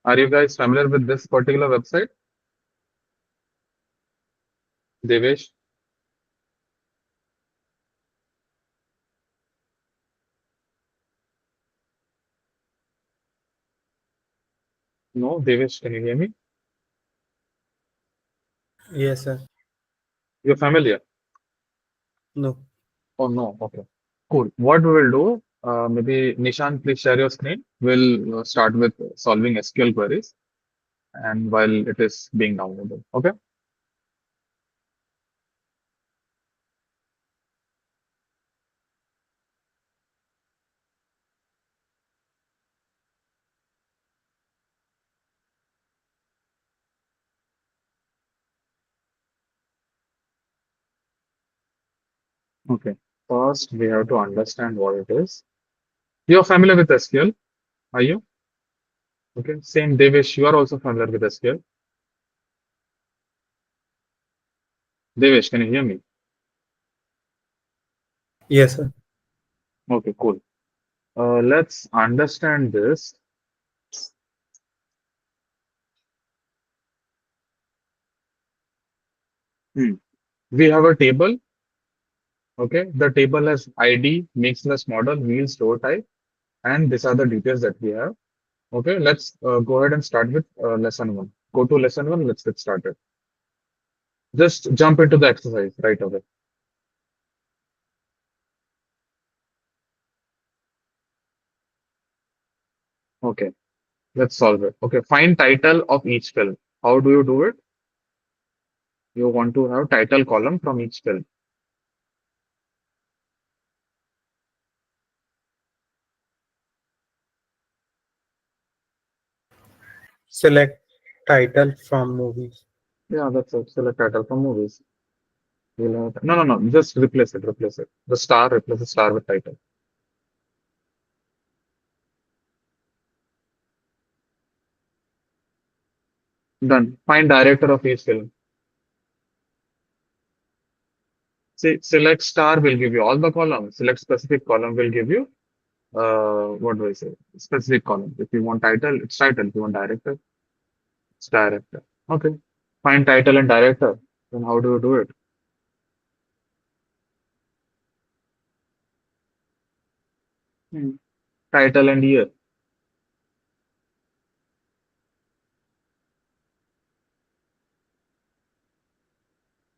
Are you guys familiar with this particular website, Devesh? No, Devesh, can you hear me? Yes, sir. You're familiar? No. Oh, no. Okay. Cool. What we will do, Maybe Nishan, please share your screen. We'll start with solving SQL queries and while it is being downloaded. Okay. Okay. First, we have to understand what it is. You're familiar with SQL, are you? Okay. Same Devesh, you are also familiar with SQL. Devesh, can you hear me? Yes, sir. Okay, cool. Let's understand this. Hmm. We have a table. Okay. The table has ID, mixed model, wheel, store type, and these are the details that we have. Okay. Let's go ahead and start with lesson one. Go to lesson one. Let's get started. Just jump into the exercise right away. Okay. Let's solve it. Okay. Find title of each field. How do you do it? You want to have title column from each field. Select title from movies. Yeah, that's it. Select title from movies. No. Just replace it. Replace it. The star, replace the star with title. Done. Find director of each film. See, select star will give you all the columns. Select specific column will give you, what do I say? Specific column. If you want title, it's title. If you want director, it's director. Okay. Find title and director. Then how do you do it? Hmm. Title and year.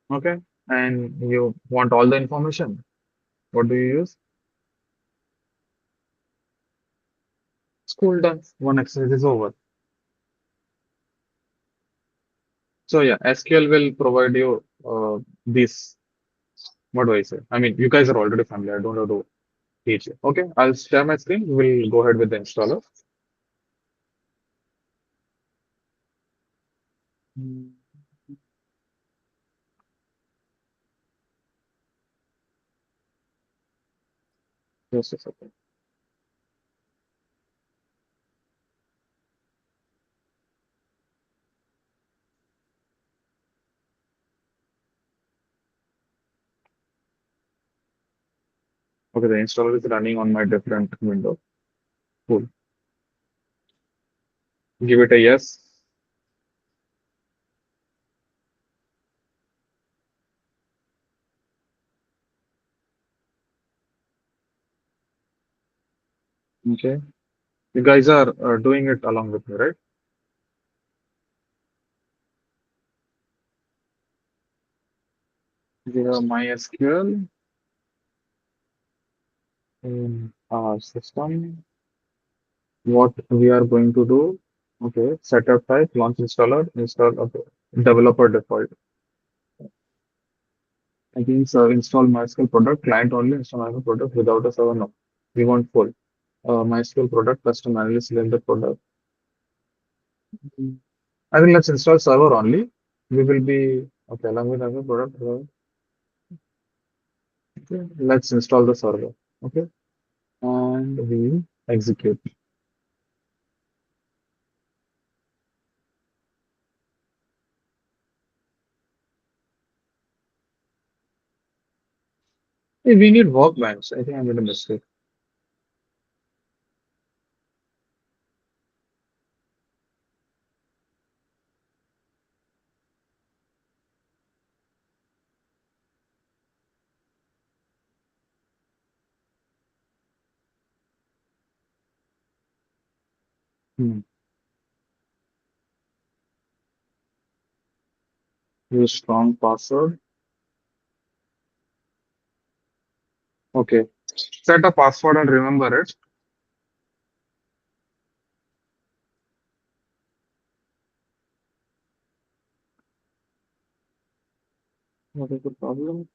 Okay. And you want all the information. What do you use? School done. One exercise is over. So yeah, SQL will provide you this. What do I say? I mean, you guys are already familiar. I don't have to teach you. Okay, I'll share my screen. We'll go ahead with the installer. Hmm, Just a second. Okay, the installer is running on my different window. Cool. Give it a yes. Okay. You guys are doing it along with me, right? We have MySQL in our system. What we are going to do? Okay, setup type, launch installer, install okay. Developer default. I think install MySQL product, client only, install MySQL product without a server. No, we want full. MySQL product, custom analyst, select the product. Mm. I think let's install server only. We will be okay along with other product. Okay, let's install the server. Okay, and we execute. Hey, we need workbench. I think I made a mistake. Hmm. Use strong password. Okay. Set a password and remember it. What is the problem?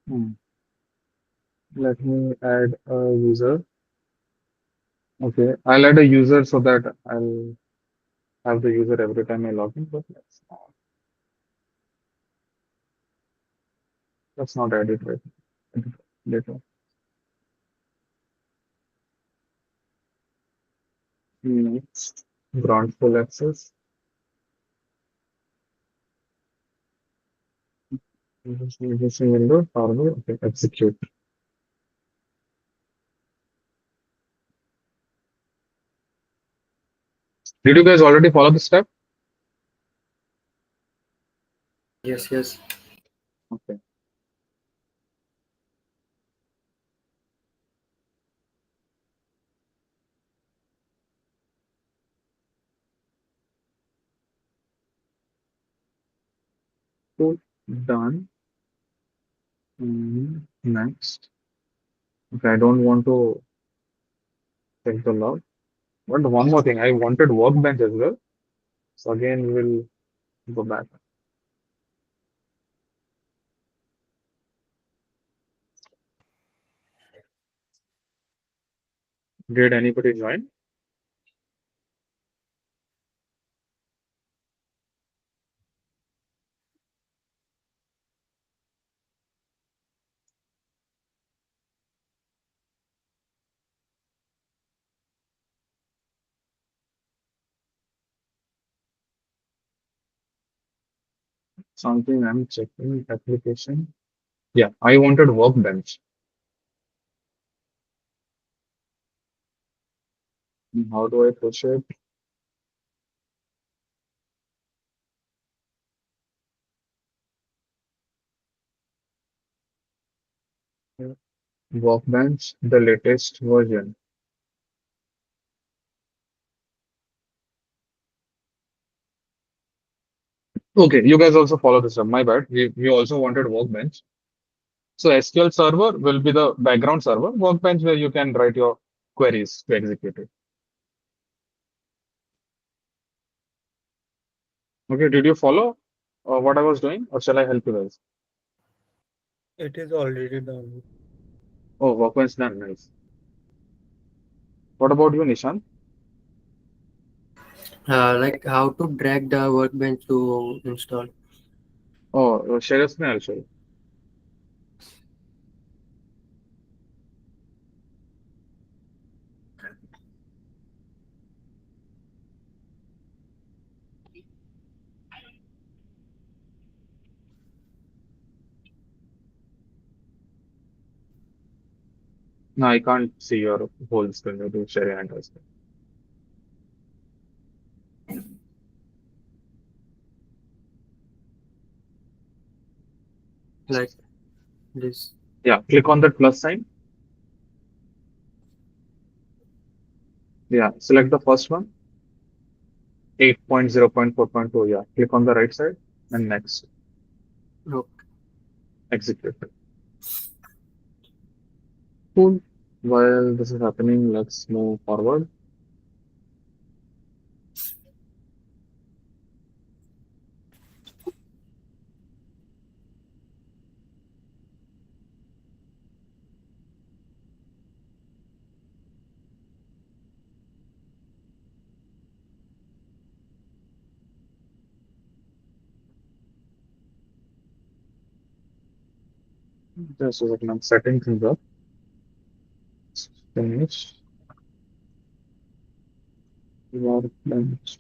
Hmm. Let me add a user. Okay, I'll add a user so that I'll have the user every time I log in, but let's not add it right later. Next, grant full access. Using window, power, okay, execute. Did you guys already follow the step? Yes, yes. Okay. So done. Next. Okay, I don't want to check the log. But one more thing, I wanted workbench as well. So again, we'll go back. Did anybody join? Something I'm checking application. Yeah, I wanted workbench. How do I push it? Workbench, the latest version. Okay, you guys also follow this up. My bad. We also wanted workbench. So SQL Server will be the background server. Workbench where you can write your queries to execute it. Okay, did you follow what I was doing, or shall I help you guys? It is already done. Oh, workbench done. Nice. What about you, Nishan? Like how to drag the workbench to install. Oh, share your screen. I'll show you. No, I can't see your whole screen. You do share your entire screen. Like this. Yeah, click on that plus sign. Yeah, select the first one, 8.0.4.2. Yeah, click on the right side and next, Okay. execute. Cool. While this is happening, let's move forward. Just a second, I'm setting things up. Finish. Workbench.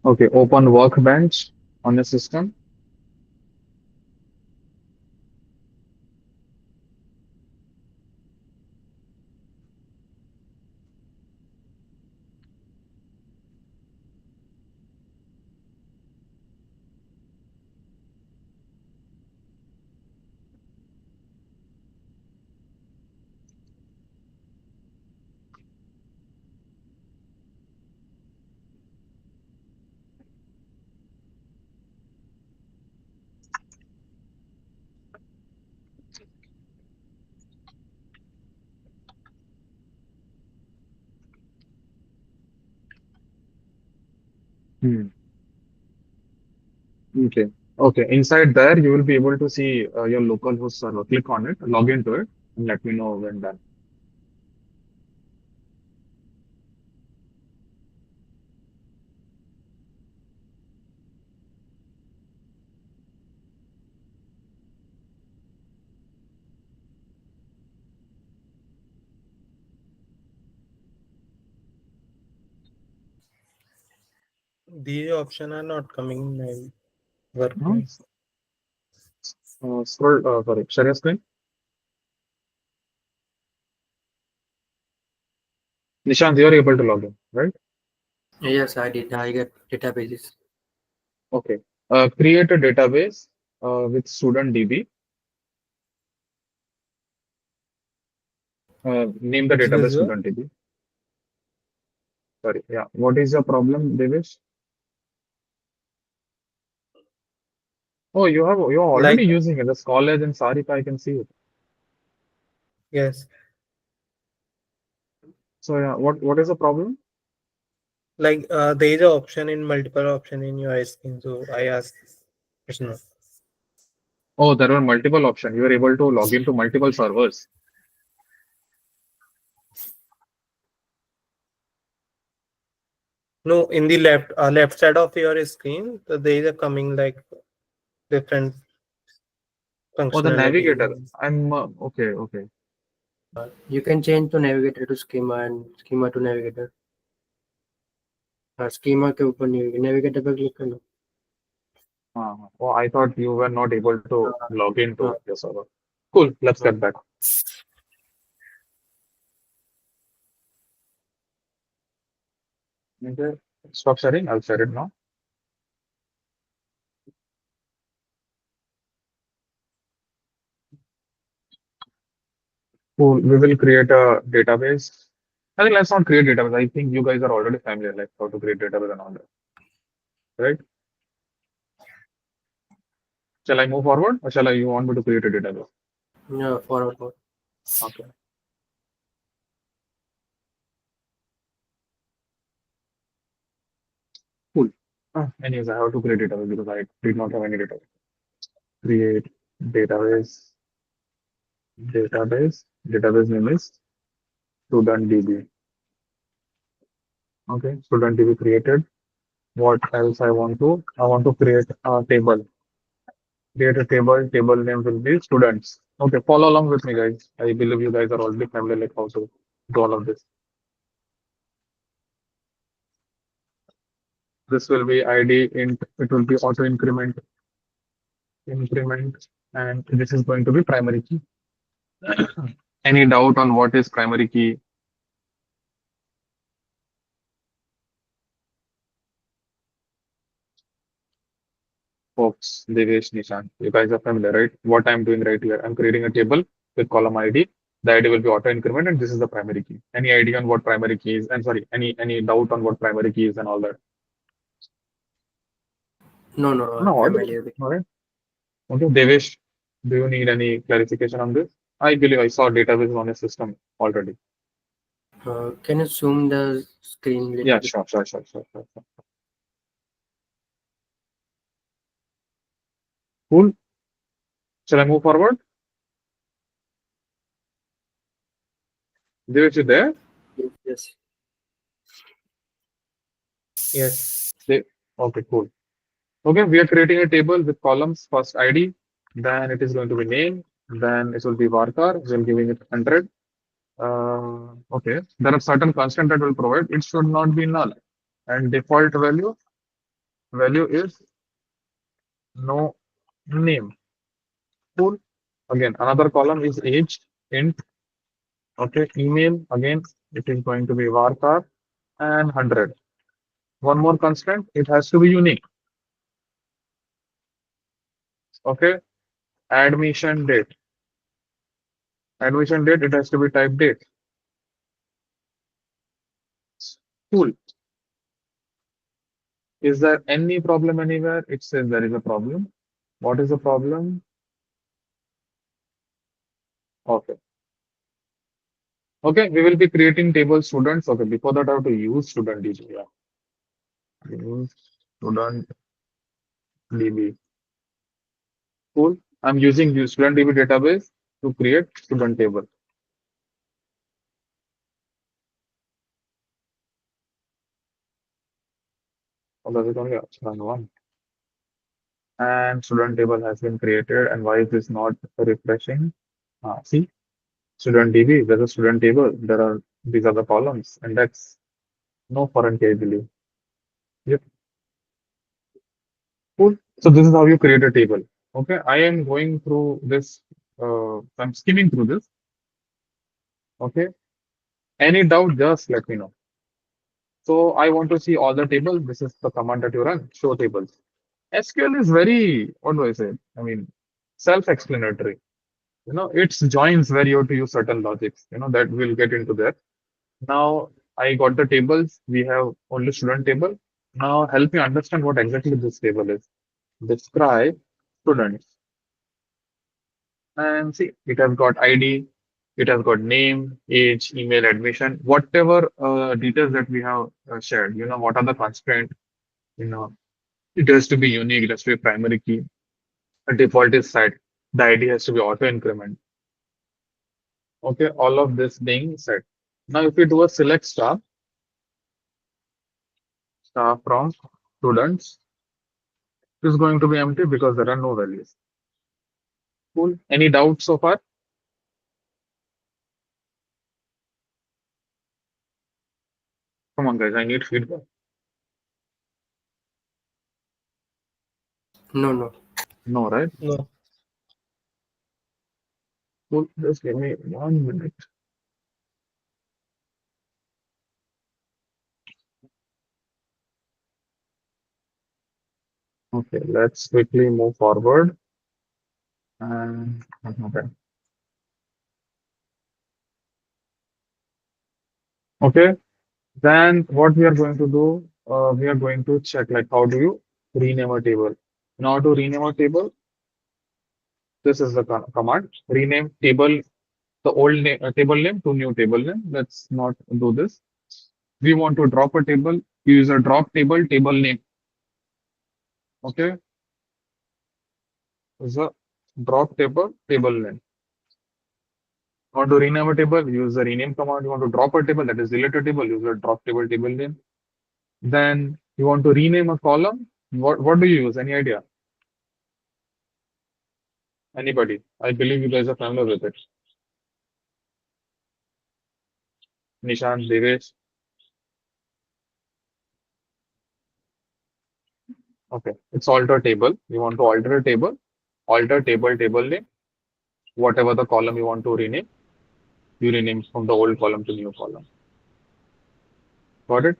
Okay, open Workbench on your system. Hmm. Okay. Okay. Inside there, you will be able to see your local host server. Click on it, log into it, and let me know when done. These options are not coming in my Huh? workplace. Sorry, share your screen. Nishant, you are able to log in, right? Yes, I did. I get databases. Okay. Create a database with student DB. Name the Which database is student DB. Sorry. Yeah. What is your problem, Devesh? Oh, you're like, already using it. This college and Sarika, I can see it. yes, So yeah, what is the problem? like there is an option in multiple option in your screen. So I asked, it's not. Oh, there were multiple options. You were able to log into multiple servers. No, in the left side of your screen, there is a coming like different Oh, the functionality. navigator. I'm okay. Okay. You can change to navigator to schema and schema to navigator. Schema के ऊपर navigator पे click करना. Oh, I thought you were not able to हाँ, log into हाँ, your server. Cool. Let's हाँ. get back. Okay. Stop sharing. I'll share it now. Cool. We will create a database. I think let's not create database. I think you guys are already familiar, like how to create database and all that, right? Shall I move forward, or shall I? You want me to create a database? Yeah, forward. Okay. Cool. Anyways, I have to create database because I did not have any database. Create database. Database name is student DB. Okay. Student DB created. What else I want to? I want to create a table. Create a table. Table name will be students. Okay. Follow along with me, guys. I believe you guys are already familiar like how to do all of this. This will be ID int. It will be auto increment, and this is going to be primary key. Any doubt on what is primary key? Folks, Devesh, Nishan, you guys are familiar, right? What I'm doing right here, I'm creating a table with column ID. The ID will be auto increment, and this is the primary key. Any idea on what primary key is? And sorry, any doubt on what primary key is and all that? No, no, No, I'm audible. familiar with. All right. Okay, Devesh, do you need any clarification on this? I believe I saw database on a system already. Can you zoom the screen a little Yeah, bit? sure. Cool. Shall I move forward? Devesh, you there? Yes. Yes. They, okay, cool. Okay, we are creating a table with columns, first ID, then it is going to be name, then it will be varchar, we're giving it 100. Okay, there are certain constant that will provide. It should not be null. And default value is no name. Cool. Again, another column is age, int. Okay, email, again, it is going to be varchar and 100. One more constant, it has to be unique. Okay, admission date. Admission date, it has to be type date. Cool. Is there any problem anywhere? It says there is a problem. What is the problem? Okay. Okay, we will be creating table students. Okay, before that, I have to use student detail. Yeah. Use. student DB. Cool. I'm using the student DB database to create student table. Oh, does it only run one? And student table has been created. And why is this not refreshing? See, student DB, there's a student table. There are these are the columns. Index, no foreign key, I believe. Yep. Cool. So this is how you create a table. Okay. I am going through this. I'm skimming through this. Okay. Any doubt, just let me know. So I want to see all the tables. This is the command that you run, show tables. SQL is very, what do I say? I mean, self-explanatory. It joins where you have to use certain logics, that we'll get into there. Now I got the tables. We have only student table. Now help me understand what exactly this table is. Describe students. And see, it has got ID, it has got name, age, email, admission, whatever details that we have shared. What are the constraints? You know, it has to be unique, it has to be primary key. A default is set. The ID has to be auto increment. Okay, all of this being set. Now, if we do a select star from students, it is going to be empty because there are no values. Cool. Any doubts so far? Come on, guys, I need feedback. No. No, right? No. Cool. Just give me 1 minute. Okay, let's quickly move forward. And okay. Okay, then what we are going to do, we are going to check like how do you rename a table. In order to rename a table, this is the command. Rename table, the old name, table name to new table name. Let's not do this. We want to drop a table, use a drop table name. Okay, is a drop table name. You want to rename a table, use the rename command. You want to drop a table, that is delete a table, use a drop table name. Then you want to rename a column. What do you use? Any idea? Anybody? I believe you guys are familiar with it. Nishan, Devesh. Okay. It's alter table. You want to alter table name, whatever the column you want to rename, you rename from the old column to new column. Got it?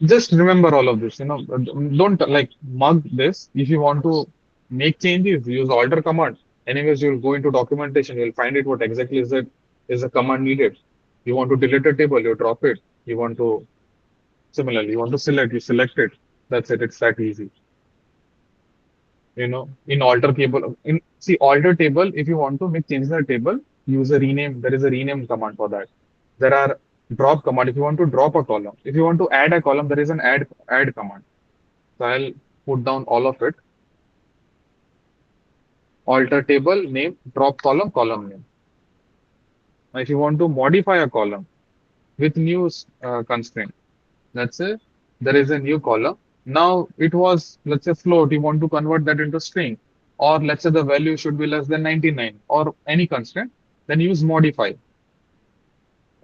Just remember all of this. Don't like mug this. If you want to make changes, use alter command. Anyways, you'll go into documentation, you'll find it what exactly is the command needed. You want to delete a table, you drop it. You want to Similarly, you want to select, you select it. That's it. It's that easy. In alter table, alter table, if you want to make changes in the table, use a rename. There is a rename command for that. There are drop command if you want to drop a column. If you want to add a column, there is an add command. So I'll put down all of it. Alter table name, drop column name. Now, if you want to modify a column with new constraint, let's say there is a new column. Now it was, let's say, float. You want to convert that into string, or let's say the value should be less than 99 or any constraint, then use modify.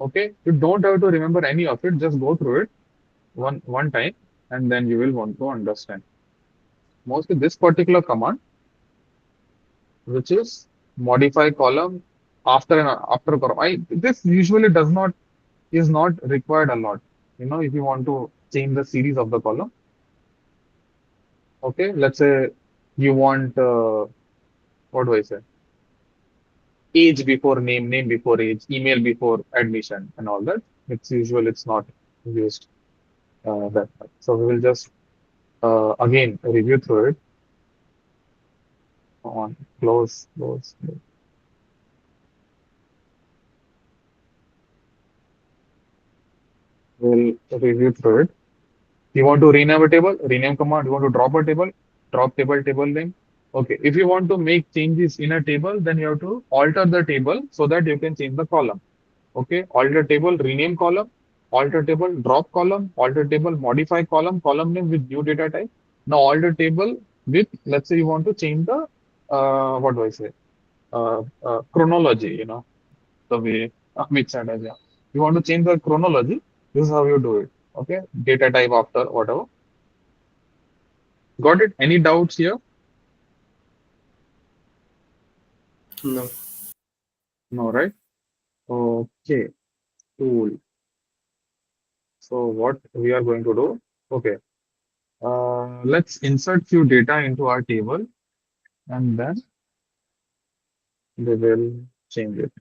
Okay, you don't have to remember any of it. Just go through it one time, and then you will want to understand. Mostly this particular command, which is modify column after column. This usually is not required a lot. If you want to change the series of the column. Okay, let's say you want what do I say? Age before name, name before age, email before admission, and all that. It's not used that much. So we will just again review through it. On close. We'll review through it. You want to rename a table, rename command. You want to drop a table, drop table name. Okay. If you want to make changes in a table, then you have to alter the table so that you can change the column. Okay. Alter table, rename column, alter table, drop column, alter table, modify column, column name with new data type. Now alter table with, let's say you want to change the, what do I say? Chronology, the way which side is, yeah. You want to change the chronology, this is how you do it. Okay, data type after whatever. Got it? Any doubts here? No. No, right? Okay, cool. So what we are going to do? Okay, let's insert few data into our table and then we will change it.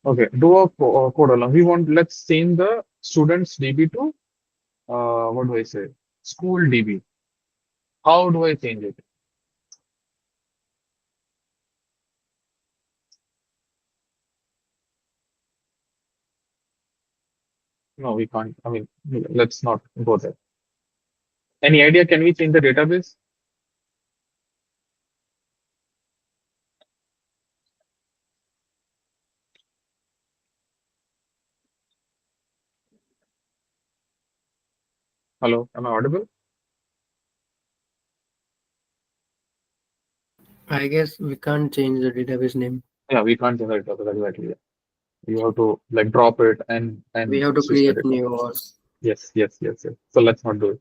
Okay, do a code along. Let's change the students DB to, what do I say? School DB. How do I change it? No, we can't. I mean, let's not go there. Any idea? Can we change the database? Hello, am I audible? I guess we can't change the database name. Yeah, we can't change the database exactly. Yeah. You have to like drop it We and have to switch the create data. new ones. Yes, yes, yes, yes. So let's not do it.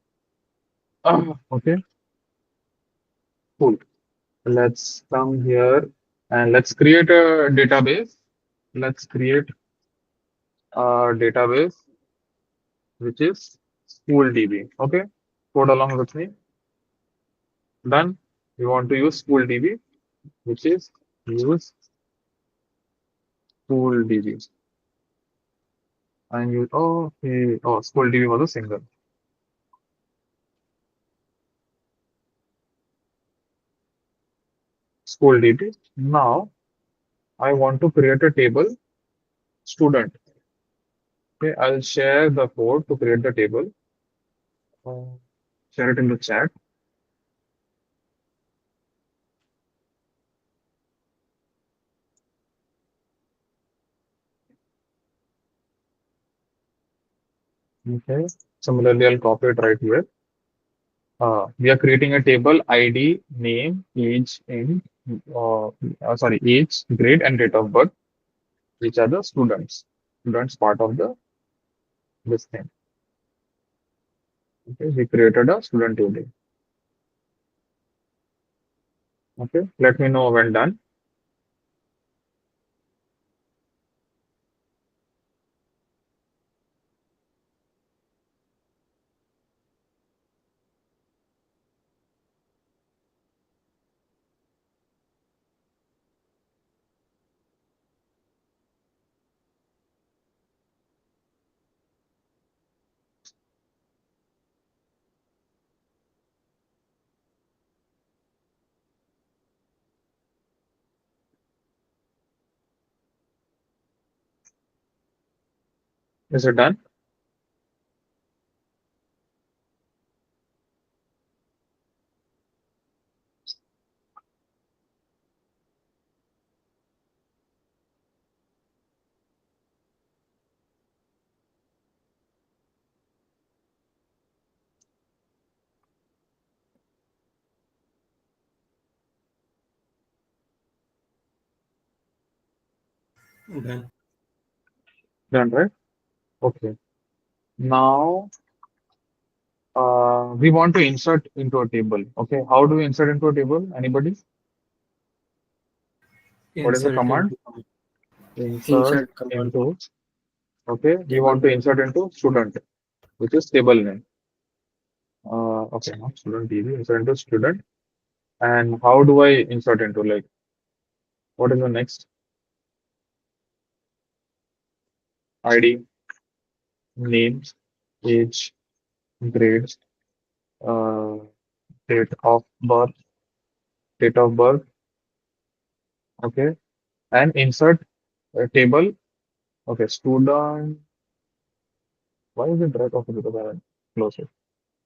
Okay, cool. Let's come here and let's create a database. Let's create a database which is school DB. Okay, code along with me. Done. We want to use school DB, which is use school DB. And you, oh, okay. Oh, school DB was a single. School DB. Now I want to create a table student. Okay, I'll share the code to create the table. Uh, Share it in the chat. Okay. Similarly, I'll copy it right here. We are creating a table ID, name, age, and sorry, age, grade, and date of birth, which are the students. Students part of the this thing. Okay, we created a student table. Okay, let me know when done. Is it done? Done. Done, right? Okay. Now we want to insert into a table. Okay, how do we insert into a table? Anybody? What is the Insert command? into Insert insert command into. Okay, we table want to name. insert into student, which is table name. Okay, not student DB, insert into student. And how do I insert into, like, what is the next? ID, name, age, grade, uh, date of birth, date of birth. Okay, and insert a table. Okay, student. Why is it right? Okay, because I haven't closed it.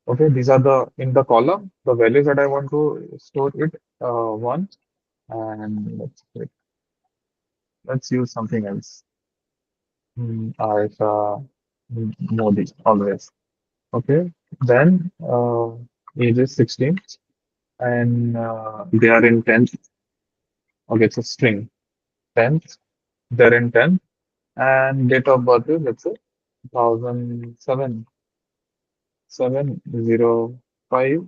Okay, these are the in the column the values that I want to store it one, and let's use something else. Aisha Modi always. Okay, then age is 16 and they are in 10th. Okay, it's a string 10th. They're in 10th and date of birth is let's say 2007 705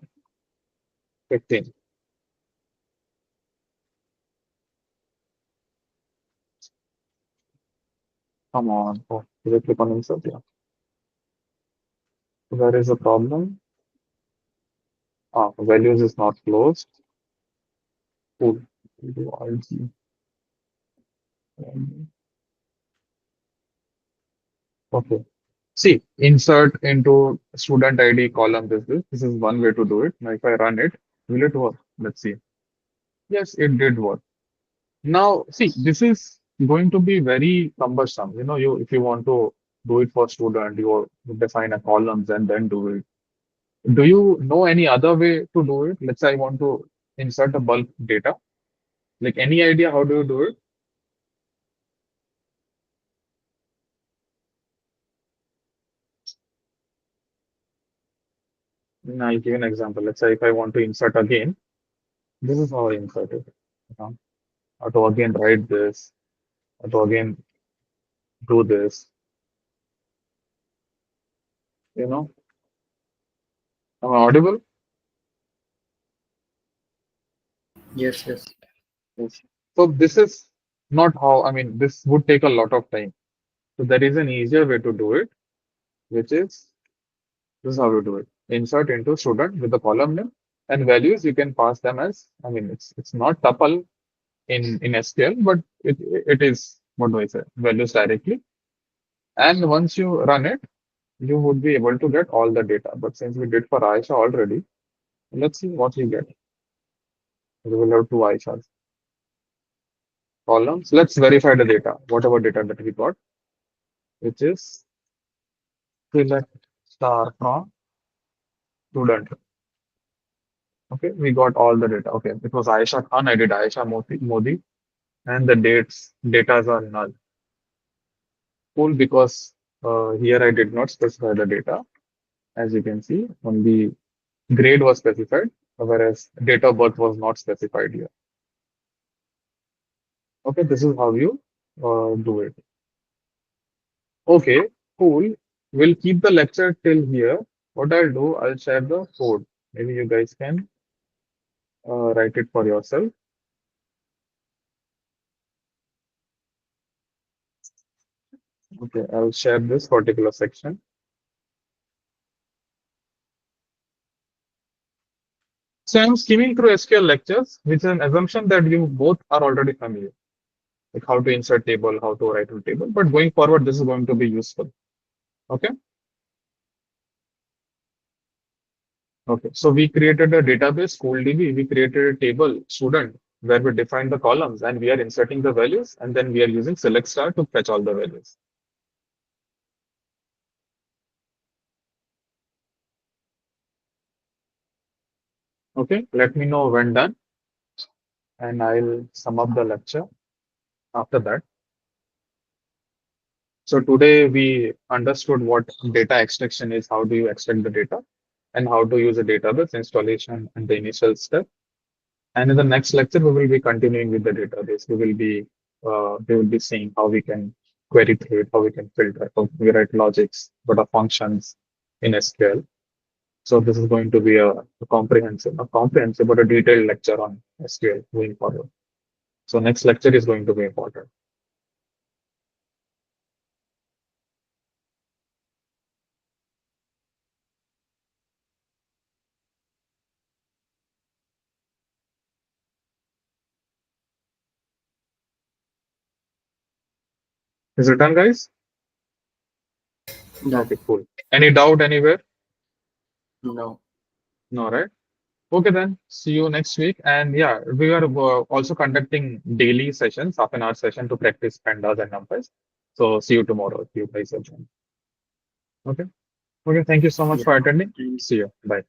15. Come on. Oh, did I click on insert? Yeah. There is a problem. Ah, values is not closed. Cool. Do RG. Okay. See, insert into student ID column this. This is one way to do it. Now, if I run it, will it work? Let's see. Yes, it did work. Now, see, this is going to be very cumbersome. You know, you if you want to do it for student, you define a columns and then do it. Do you know any other way to do it? Let's say I want to insert a bulk data. Like any idea how do you do it? I'll give an example. Let's say if I want to insert again, this is how I insert it. Uh, How to again write this, how to again do this, you know. Am I audible? Yes, yes. Yes. So this is not how, I mean, this would take a lot of time. So there is an easier way to do it, which is this is how you do it. Insert into student with the column name and values you can pass them as, I mean, it's not tuple in SQL, but it is, what do I say, values directly. And once you run it, you would be able to get all the data. But since we did for Aisha already, let's see what we get. We will have two Aishas. Columns. Let's verify the data, whatever data that we got, which is select star from student. Okay, we got all the data. Okay, it was Aisha Khan. I did Aisha Modi, and the datas are null. Cool, because here I did not specify the data. As you can see, only grade was specified, whereas date of birth was not specified here. Okay, this is how you do it. Okay, cool. We'll keep the lecture till here. What I'll do, I'll share the code. Maybe you guys can write it for yourself. Okay, I'll share this particular section. So I'm skimming through SQL lectures, which is an assumption that you both are already familiar, like how to insert table, how to write a table. But going forward, this is going to be useful. Okay. Okay, so we created a database, SchoolDB. We created a table, student, where we define the columns and we are inserting the values, and then we are using select star to fetch all the values. Okay, let me know when done, and I'll sum up the lecture after that. So today we understood what data extraction is, how do you extract the data, and how to use a database installation and the initial step. And in the next lecture, we will be continuing with the database. We will be seeing how we can query through it, how we can filter, how we write logics, what are functions in SQL. So this is going to be a comprehensive, not comprehensive, but a detailed lecture on SQL going forward. So next lecture is going to be important. Is it done, guys? Done. Okay, cool. Any doubt anywhere? No. No, right? Okay, then see you next week. And yeah, we are also conducting daily sessions, half an hour session to practice pandas and numbers. So see you tomorrow if you guys are joining. Okay. Okay. Thank you so much Yeah. for attending. See you. Bye.